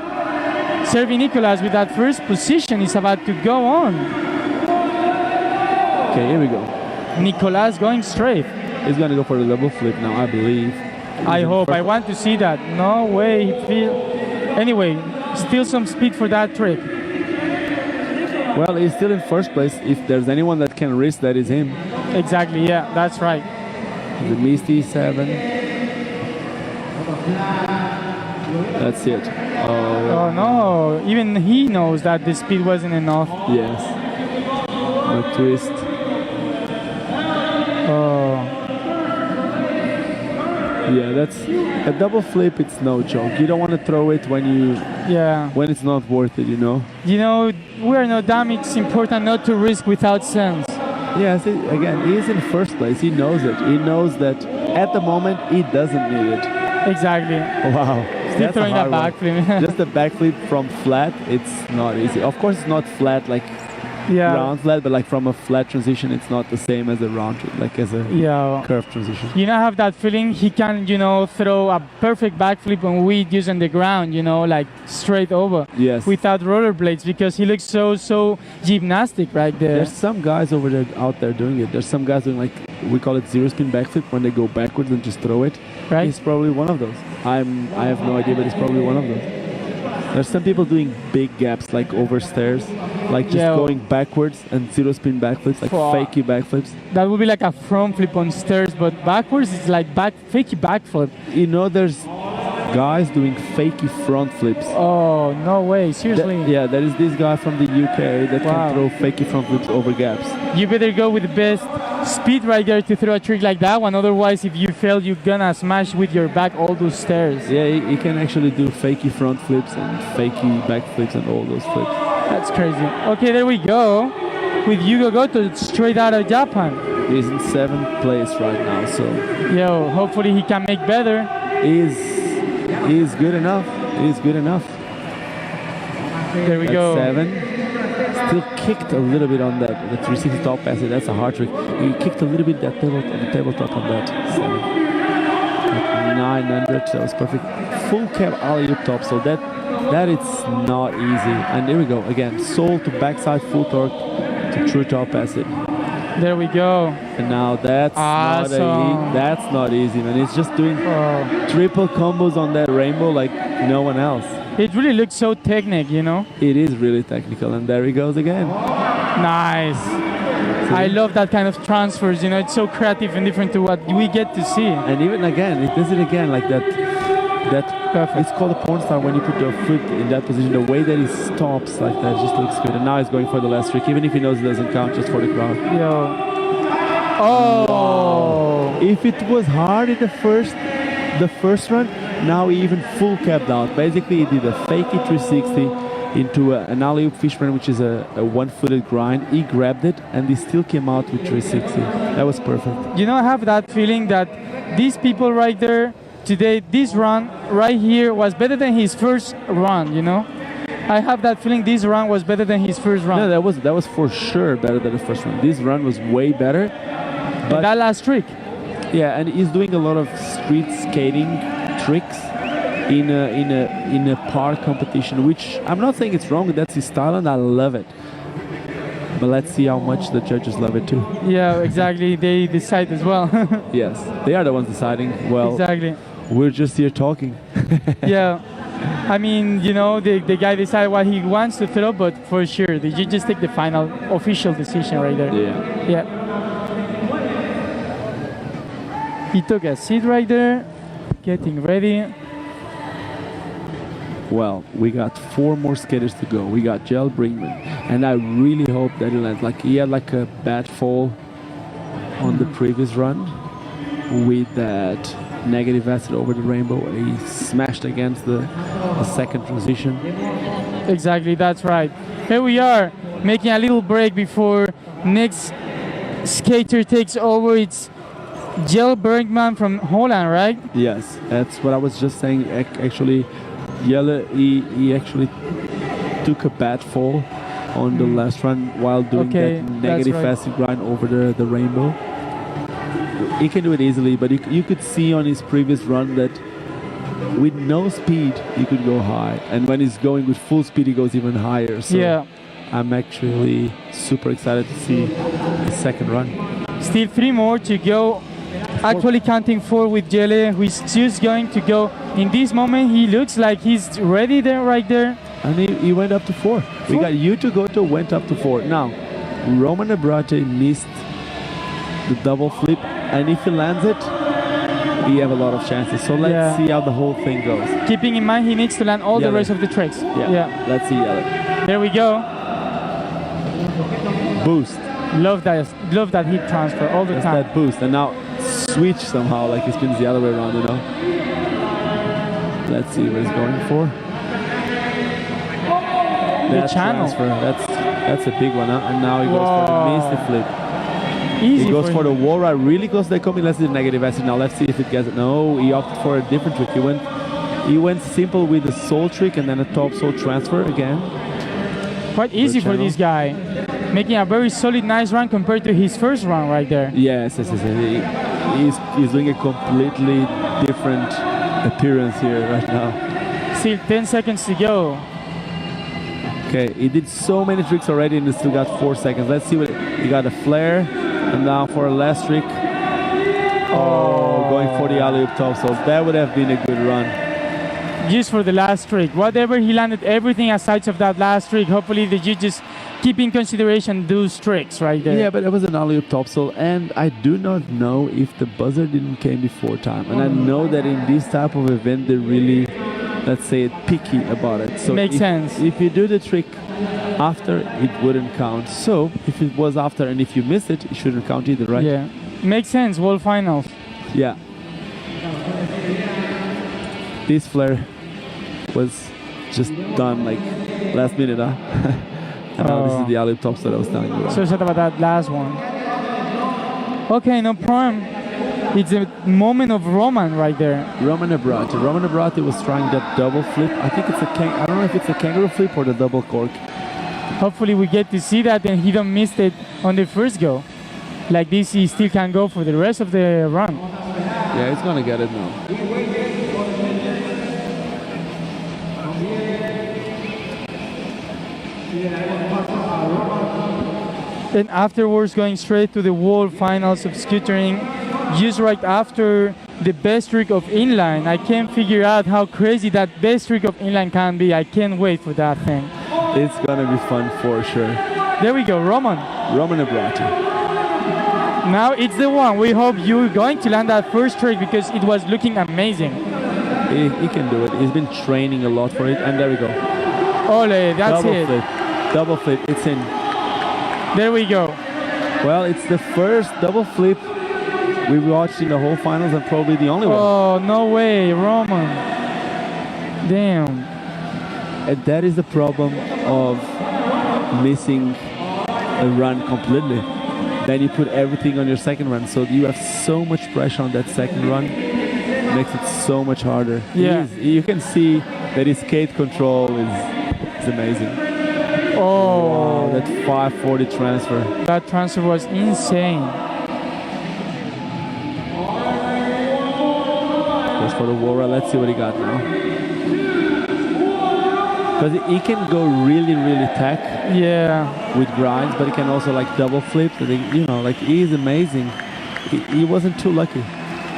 Servi Nicolas with that first position is about to go on. Okay, here we go. Nicolas going straight. He's going to go for the double flip now, I believe. I hope. I want to see that. No way. Anyway, still some speed for that trick. Well, he's still in first place. If there's anyone that can risk, that is him. Exactly, yeah, that's right. The Misty 7. That's it. Oh, Oh no! Even he knows that the speed wasn't enough. yes. A twist. Oh, Yeah, that's a double flip. It's no joke. You don't want to throw it yeah. when it's not worth it. You know. You know, we are not dumb. It's important not to risk without sense. Yes. Again, he's in first place. He knows it. He knows that at the moment he doesn't need it. Exactly. Wow. Still That's a throwing that hard one. backflip. Just a backflip from flat, it's not easy. Of course, it's not flat like Yeah. round flat, but like from a flat transition, it's not the same as a round, like as a Yeah. curved transition. You know, I have that feeling he can, throw a perfect backflip on weed using the ground, like straight over. Yes. Without rollerblades, because he looks so gymnastic right there. There's some guys over there out there doing it. There's some guys doing like, we call it zero spin backflip when they go backwards and just throw it. Right? He's probably one of those. I have no idea, but he's probably one of those. There's some people doing big gaps like over stairs, like just going backwards and zero spin backflips, like fakey backflips. That would be like a front flip on stairs, but backwards it's like fakey backflip. You know, there's guys doing fakey front flips. Oh, no way, seriously? There is this guy from the UK that Wow. can throw fakey front flips over gaps. You better go with the best speed right there to throw a trick like that one. Otherwise, if you fail, you're gonna smash with your back all those stairs. Yeah, he can actually do fakey front flips and fakey back flips and all those flips. That's crazy. Okay, there we go. With Yugo Goto straight out of Japan. He's in 7th place right now, so Yo, hopefully he can make better. he's good enough. He's good enough. There we At go. 7. Still kicked a little bit on that. The 360 top pass. That's a hard trick. He kicked a little bit that tabletop on that. 7. At 900. That was perfect. Full cab alley-oop top. So that it's not easy. And there we go again. Sole to backside full torque to true top pass it. There we go. And now that's not easy, man. It's just doing triple combos on that rainbow like no one else. It really looks so technical, It is really technical, and there he goes again. Nice. I love that kind of transfers, it's so creative and different to what we get to see. And even again, it does it again like that. Perfect. It's called a porn star when you put your foot in that position. The way that he stops like that just looks good. And now he's going for the last trick, even if he knows it doesn't count, just for the crowd. Yo. Oh. If it was hard in the first run, now he even full capped out. Basically, he did a fakey 360 into an alley-oop fishburn, which is a one-footed grind. He grabbed it, and he still came out with 360. That was perfect. I have that feeling that these people right there, today, this run right here was better than his first run, I have that feeling this run was better than his first run. No, that was for sure better than the first run. This run was way better. But that last trick. Yeah, and he's doing a lot of street skating tricks in a park competition, which I'm not saying it's wrong. That's his style, and I love it. But let's see how much the judges love it too. Yeah, exactly. They decide as well. Yes, they are the ones deciding. Well, exactly. We're just here talking. Yeah. I mean, the guy decides what he wants to throw, but for sure, the judges take the final official decision right there. Yeah. Yeah. He took a seat right there, getting ready. Well, we got 4 more skaters to go. We got Jel Brinkman, and I really hope that he lands. Like, he had like a bad fall on the previous run with that negative acid over the rainbow. He smashed against the second transition. Exactly, that's right. Here we are, making a little break before next skater takes over. It's Jel Bergman from Holland, right? Yes, that's what I was just saying. Actually, Jelle, he actually took a bad fall on the last run while doing that negative acid grind over the rainbow. He can do it easily, but you could see on his previous run that with no speed, he could go high. And when he's going with full speed, he goes even higher. So yeah. I'm actually super excited to see the second run. Still 3 more to go. Actually counting 4 with Jelle, who is just going to go. In this moment, he looks like he's ready there, right there. And he went up to 4. We got Yuto Goto went up to 4. Now, Roman Abrate missed the double flip, and if he lands it, he have a lot of chances. So let's see how the whole thing goes. Keeping in mind he needs to land all the rest of the tricks. Yeah. Let's see Yeller. There we go. Boost. Love that heat transfer all the time. That boost, and now switch somehow, like he spins the other way around, you know. Let's see what he's going for. That transfer, that's a big one, huh? And now he goes for the Misty flip. Easy. He goes for the wall ride, really goes the coming. Let's do the negative acid now. Let's see if it gets it. No, he opted for a different trick. He went simple with the soul trick and then a top soul transfer again. Quite easy for this guy. Making a very solid, nice run compared to his first run right there. Yes. He's doing a completely different appearance here right now. Still 10 seconds to go. Okay, he did so many tricks already and he still got 4 seconds. Let's see what he got. A flare, and now for a last trick. Oh, going for the alley-oop top. So that would have been a good run. Just for the last trick. Whatever he landed, everything aside of that last trick. Hopefully the judges keep in consideration those tricks right there. Yeah, but it was an alley-oop topsoul, and I do not know if the buzzer didn't came before time. And I know that in this type of event, they're really, let's say, picky about it. So makes sense. If you do the trick after, it wouldn't count. So if it was after and if you miss it, it shouldn't count either, right? Yeah, makes sense. World finals. Yeah. This flare was just done like last minute, huh? And now this is the alley tops that I was telling you about. So sad about that last one. Okay, no problem. It's a moment of Roman right there. Roman Abrati was trying that double flip. I think it's I don't know if it's a kangaroo flip or the double cork. Hopefully we get to see that and he don't miss it on the first go. Like this, he still can go for the rest of the run. Yeah, he's gonna get it now. Then afterwards going straight to the world finals of scootering, just right after the best trick of inline. I can't figure out how crazy that best trick of inline can be. I can't wait for that thing. It's gonna be fun for sure. There we go, Roman Abrati. Now it's the one. We hope you're going to land that first trick because it was looking amazing. He can do it. He's been training a lot for it, and there we go. Ole, that's double it. Flip. Double flip, it's in. There we go. Well, it's the first double flip we watched in the whole finals and probably the only one. Oh, no way, Roman. Damn. And that is the problem of missing a run completely. Then you put everything on your second run, so you have so much pressure on that second run. It makes it so much harder. Yeah. You can see that his skate control is amazing. Oh, wow, that 540 transfer. That transfer was insane. Goes for the wall ride. Let's see what he got now. Because he can go really, really tack. Yeah. With grinds, but he can also like double flip. You know, like he's amazing. He wasn't too lucky.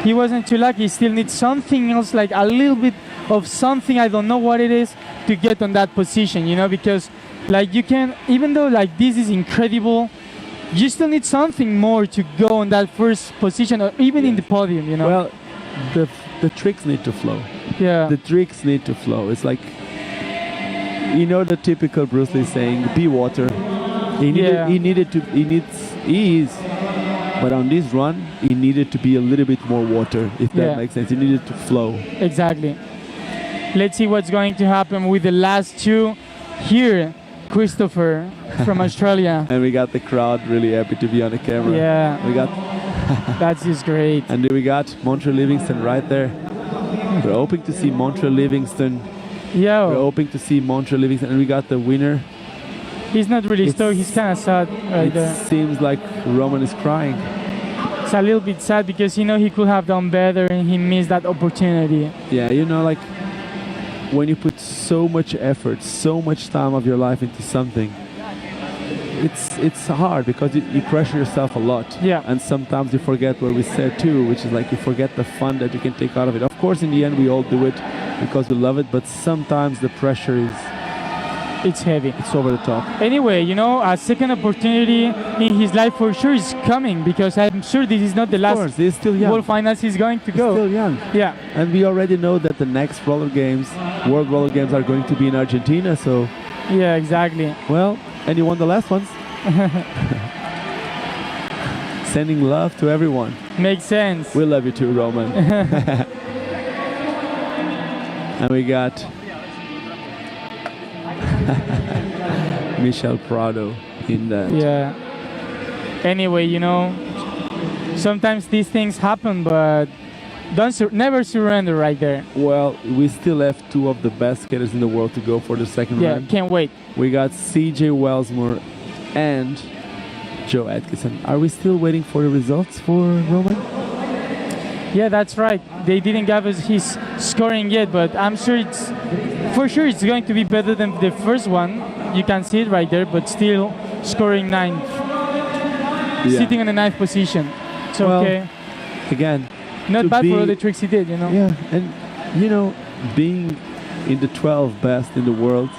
He wasn't too lucky. He still needs something else, like a little bit of something, I don't know what it is, to get on that position, you know, because like you can, even though like this is incredible, you still need something more to go on that first position or even in the podium, you know. Well, the tricks need to flow. Yeah. The tricks need to flow. It's like, you know, the typical Bruce Lee saying, be water. But on this run, he needed to be a little bit more water, if that makes sense. He needed to flow. Exactly. Let's see what's going to happen with the last two. Here, Christopher from Australia. And we got the crowd really happy to be on the camera. Yeah. We got that's just great. And then we got Montreal Livingston right there. We're hoping to see Montreal Livingston. Yeah. We're hoping to see Montreal Livingston, and we got the winner. He's not really stoked. He's kind of sad right there. It seems like Roman is crying. It's a little bit sad because, you know, he could have done better and he missed that opportunity. Yeah, you know, like when you put so much effort, so much time of your life into something, it's hard because you pressure yourself a lot. Yeah. And sometimes you forget what we said too, which is like you forget the fun that you can take out of it. Of course, in the end, we all do it because we love it, but sometimes the pressure It's heavy. It's over the top. Anyway, you know, a second opportunity in his life for sure is coming because I'm sure this is not the Of last course, he's still young. World Finals he's going to He's go. still young. Yeah. And we already know that the next World Roller Games are going to be in Argentina. So, Yeah, exactly. well, and you won the last ones. Sending love to everyone. Makes sense. We love you too, Roman. And we got Michel Prado in that. Yeah. Anyway, you know, sometimes these things happen, but never surrender right there. Well, we still have two of the best skaters in the world to go for the second Yeah, round. can't wait. We got CJ Wellsmore and Joe Atkinson. Are we still waiting for the results for Roman? Yeah, that's right. They didn't give us his scoring yet, but I'm sure for sure it's going to be better than the first one. You can see it right there, but still scoring 9th. Yeah. Sitting in the 9th position. It's Well, okay. Again, Not to bad for all be- the tricks he did, you know? yeah, and you know, being in the 12 best in the world,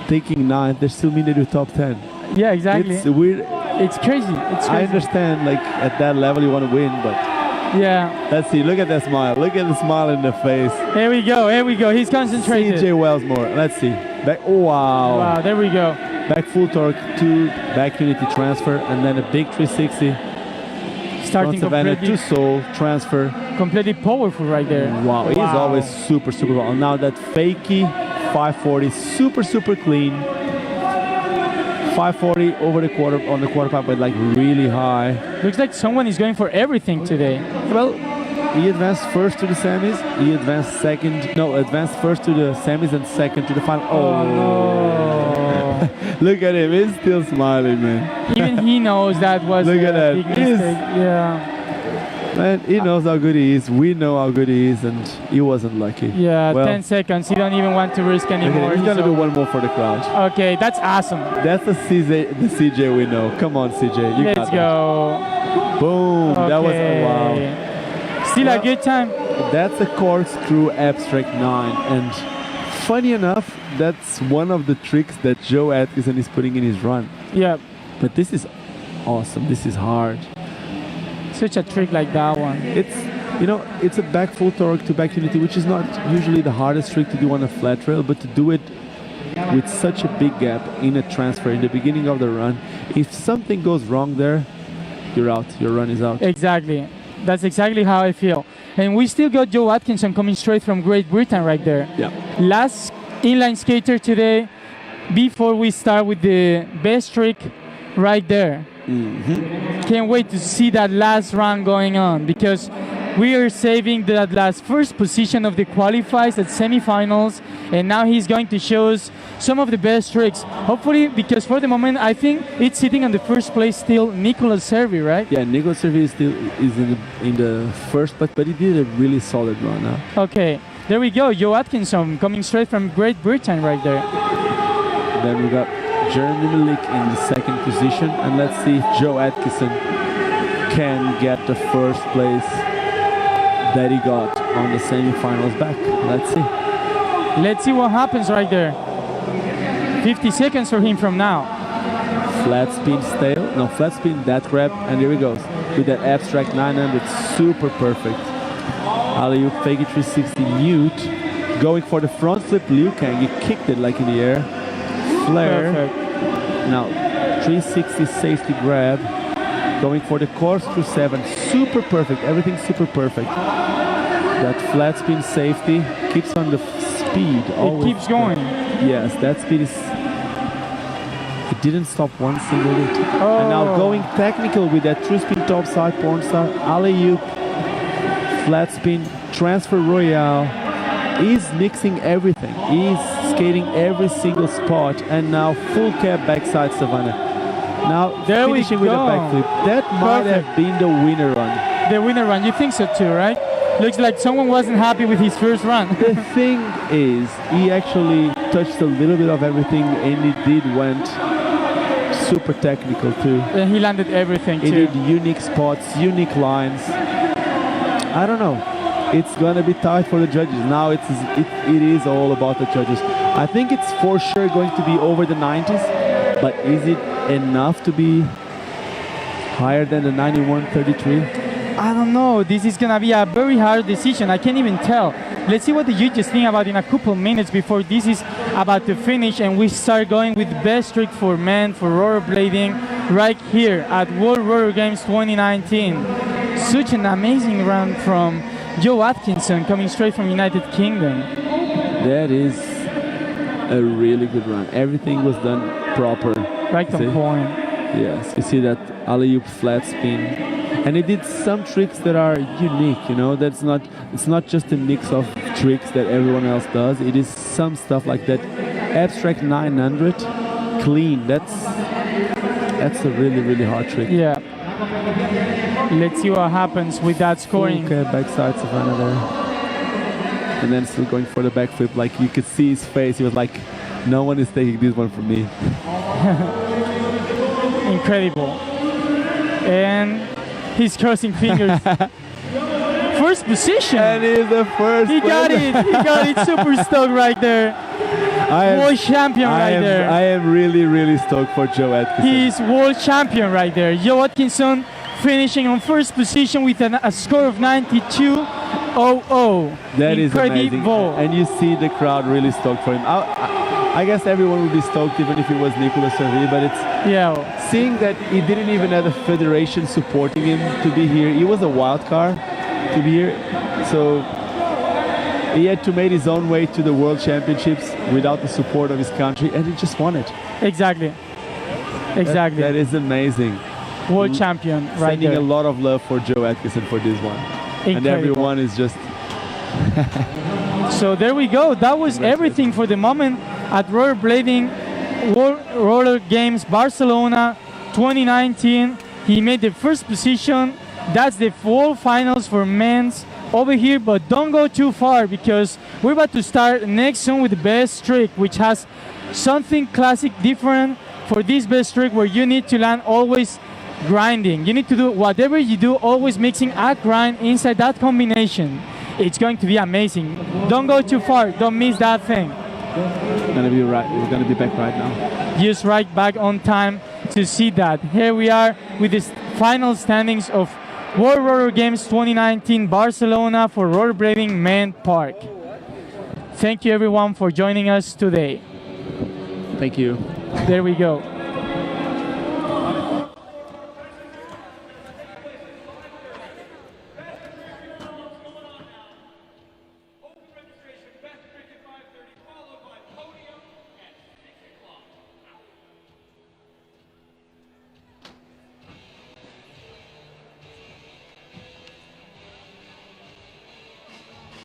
taking 9th, they still made it to top 10. Yeah, exactly. It's weird. It's crazy. It's I crazy. understand, like at that level, you want to win, but Yeah. let's see. Look at that smile. Look at the smile in the face. Here we go. Here we go. He's concentrated. CJ Wellsmore. Let's see. Back. Oh, wow. Wow, there we go. Back full torque to back unity transfer, and then a big 360. Starting Front Savannah completely, to Seoul transfer. completely powerful right there. Wow, he's always super, super well. Now that fakey 540, super, super clean. 540 over the quarter on the quarter pipe, but like really high. Looks like someone is going for everything today. Well, he advanced first to the semis. He advanced first to the semis and second to the final. Oh, no. Look at him, he's still smiling, man. Even he knows that was Look a at that. big He's- mistake. Yeah. Man, he knows how good he is. We know how good he is, and he wasn't lucky. Yeah, Well, 10 seconds. He don't even want to risk look at anymore. him. He's gonna He's do one more for the crowd. Okay, that's awesome. That's the CJ we know. Come on, CJ. You Let's got go. that. Boom. Okay. That was wow. Still a Well- good time. That's a corkscrew abstract 9, and funny enough, that's one of the tricks that Joe Atkinson is putting in his run. Yeah, But this is awesome. This is hard. such a trick like that one. It's it's a back full torque to back unity, which is not usually the hardest trick to do on a flat rail, but to do it with such a big gap in a transfer in the beginning of the run, if something goes wrong there, you're out. Your run is out. Exactly. That's exactly how I feel. And we still got Joe Atkinson coming straight from Great Britain right there. Yeah. Last inline skater today, before we start with the best trick right there. Can't wait to see that last run going on because we are saving that last first position of the qualifiers at semifinals, and now he's going to show us some of the best tricks. Hopefully, because for the moment I think it's sitting on the first place still Nicolas Servi, right? Yeah, Nicolas Servi is in the first, but he did a really solid run. Okay, there we go. Joe Atkinson coming straight from Great Britain right there. Then we got Jeremy Milik in the second position, and let's see if Joe Atkinson can get the first place that he got on the semifinals back. Let's see. Let's see what happens right there. 50 seconds for him from now. Flat spin flat spin that grab, and here he goes with that abstract 900, super perfect. Alley-oop fake 360 mute, going for the front flip Liu Kang. He kicked it like in the air. Flare. Perfect. Now 360 safety grab, going for the corkscrew 7, super perfect. Everything super perfect. That flat spin safety keeps on the speed. It keeps going. Yes, that speed is. It didn't stop one single hit. Oh. And now going technical with that true spin topside porn star, alley-oop, flat spin, transfer royale. He's mixing everything. He's skating every single spot, and now full cap backside Savannah. Now There we finishing with a go. backflip. That might Perfect. have been the winner run. The winner run. You think so too, right? Looks like someone wasn't happy with his first run. The thing is, he actually touched a little bit of everything, and he went super technical too. And he landed everything He too. did unique spots, unique lines. I don't know. It's gonna be tight for the judges. Now it is all about the judges. I think it's for sure going to be over the 90s, but is it enough to be higher than the 91.33? I don't know. This is gonna be a very hard decision. I can't even tell. Let's see what the judges think about in a couple minutes before this is about to finish and we start going with best trick for men for rollerblading right here at World Roller Games 2019. Such an amazing run from Joe Atkinson coming straight from United Kingdom. That is a really good run. Everything was done proper. Right on point. Yes, you see that alley-oop flat spin. And it did some tricks that are unique, you know, it's not just a mix of tricks that everyone else does. It is some stuff like that abstract 900 clean. That's a really, really hard trick. Yeah. Let's see what happens with that scoring. Okay, backside Savannah there. And then still going for the backflip. Like you could see his face. He was like, no one is taking this one from me. Incredible. And he's crossing fingers. First position. And he's the first. He got it. He got it. Super stoked right there. World champion right there. I am really, really stoked for Joe Atkinson. He's world champion right there. Joe Atkinson finishing on first position with a score of 92.00. That is amazing. And you see the crowd really stoked for him. I guess everyone would be stoked even if it was Nicolas Servi, but it's seeing that he didn't even have a federation supporting him to be here. He was a wild card to be here, so he had to make his own way to the World Championships without the support of his country, and he just won it. Exactly. That is amazing. World champion right Sending there. a lot of love for Joe Atkinson for this one. Incredible. And everyone is just... So there we go. That was everything for the moment at Rollerblading World Roller Games Barcelona 2019. He made the first position. That's the full finals for men's over here, but don't go too far because we're about to start next soon with the best trick, which has something classic different for this best trick where you need to land always grinding. You need to do whatever you do, always mixing a grind inside that combination. It's going to be amazing. Don't go too far. Don't miss that thing. We're gonna be back right now. Just right back on time to see that. Here we are with the final standings of World Roller Games 2019 Barcelona for rollerblading men park. Thank you everyone for joining us today. Thank you. There we go.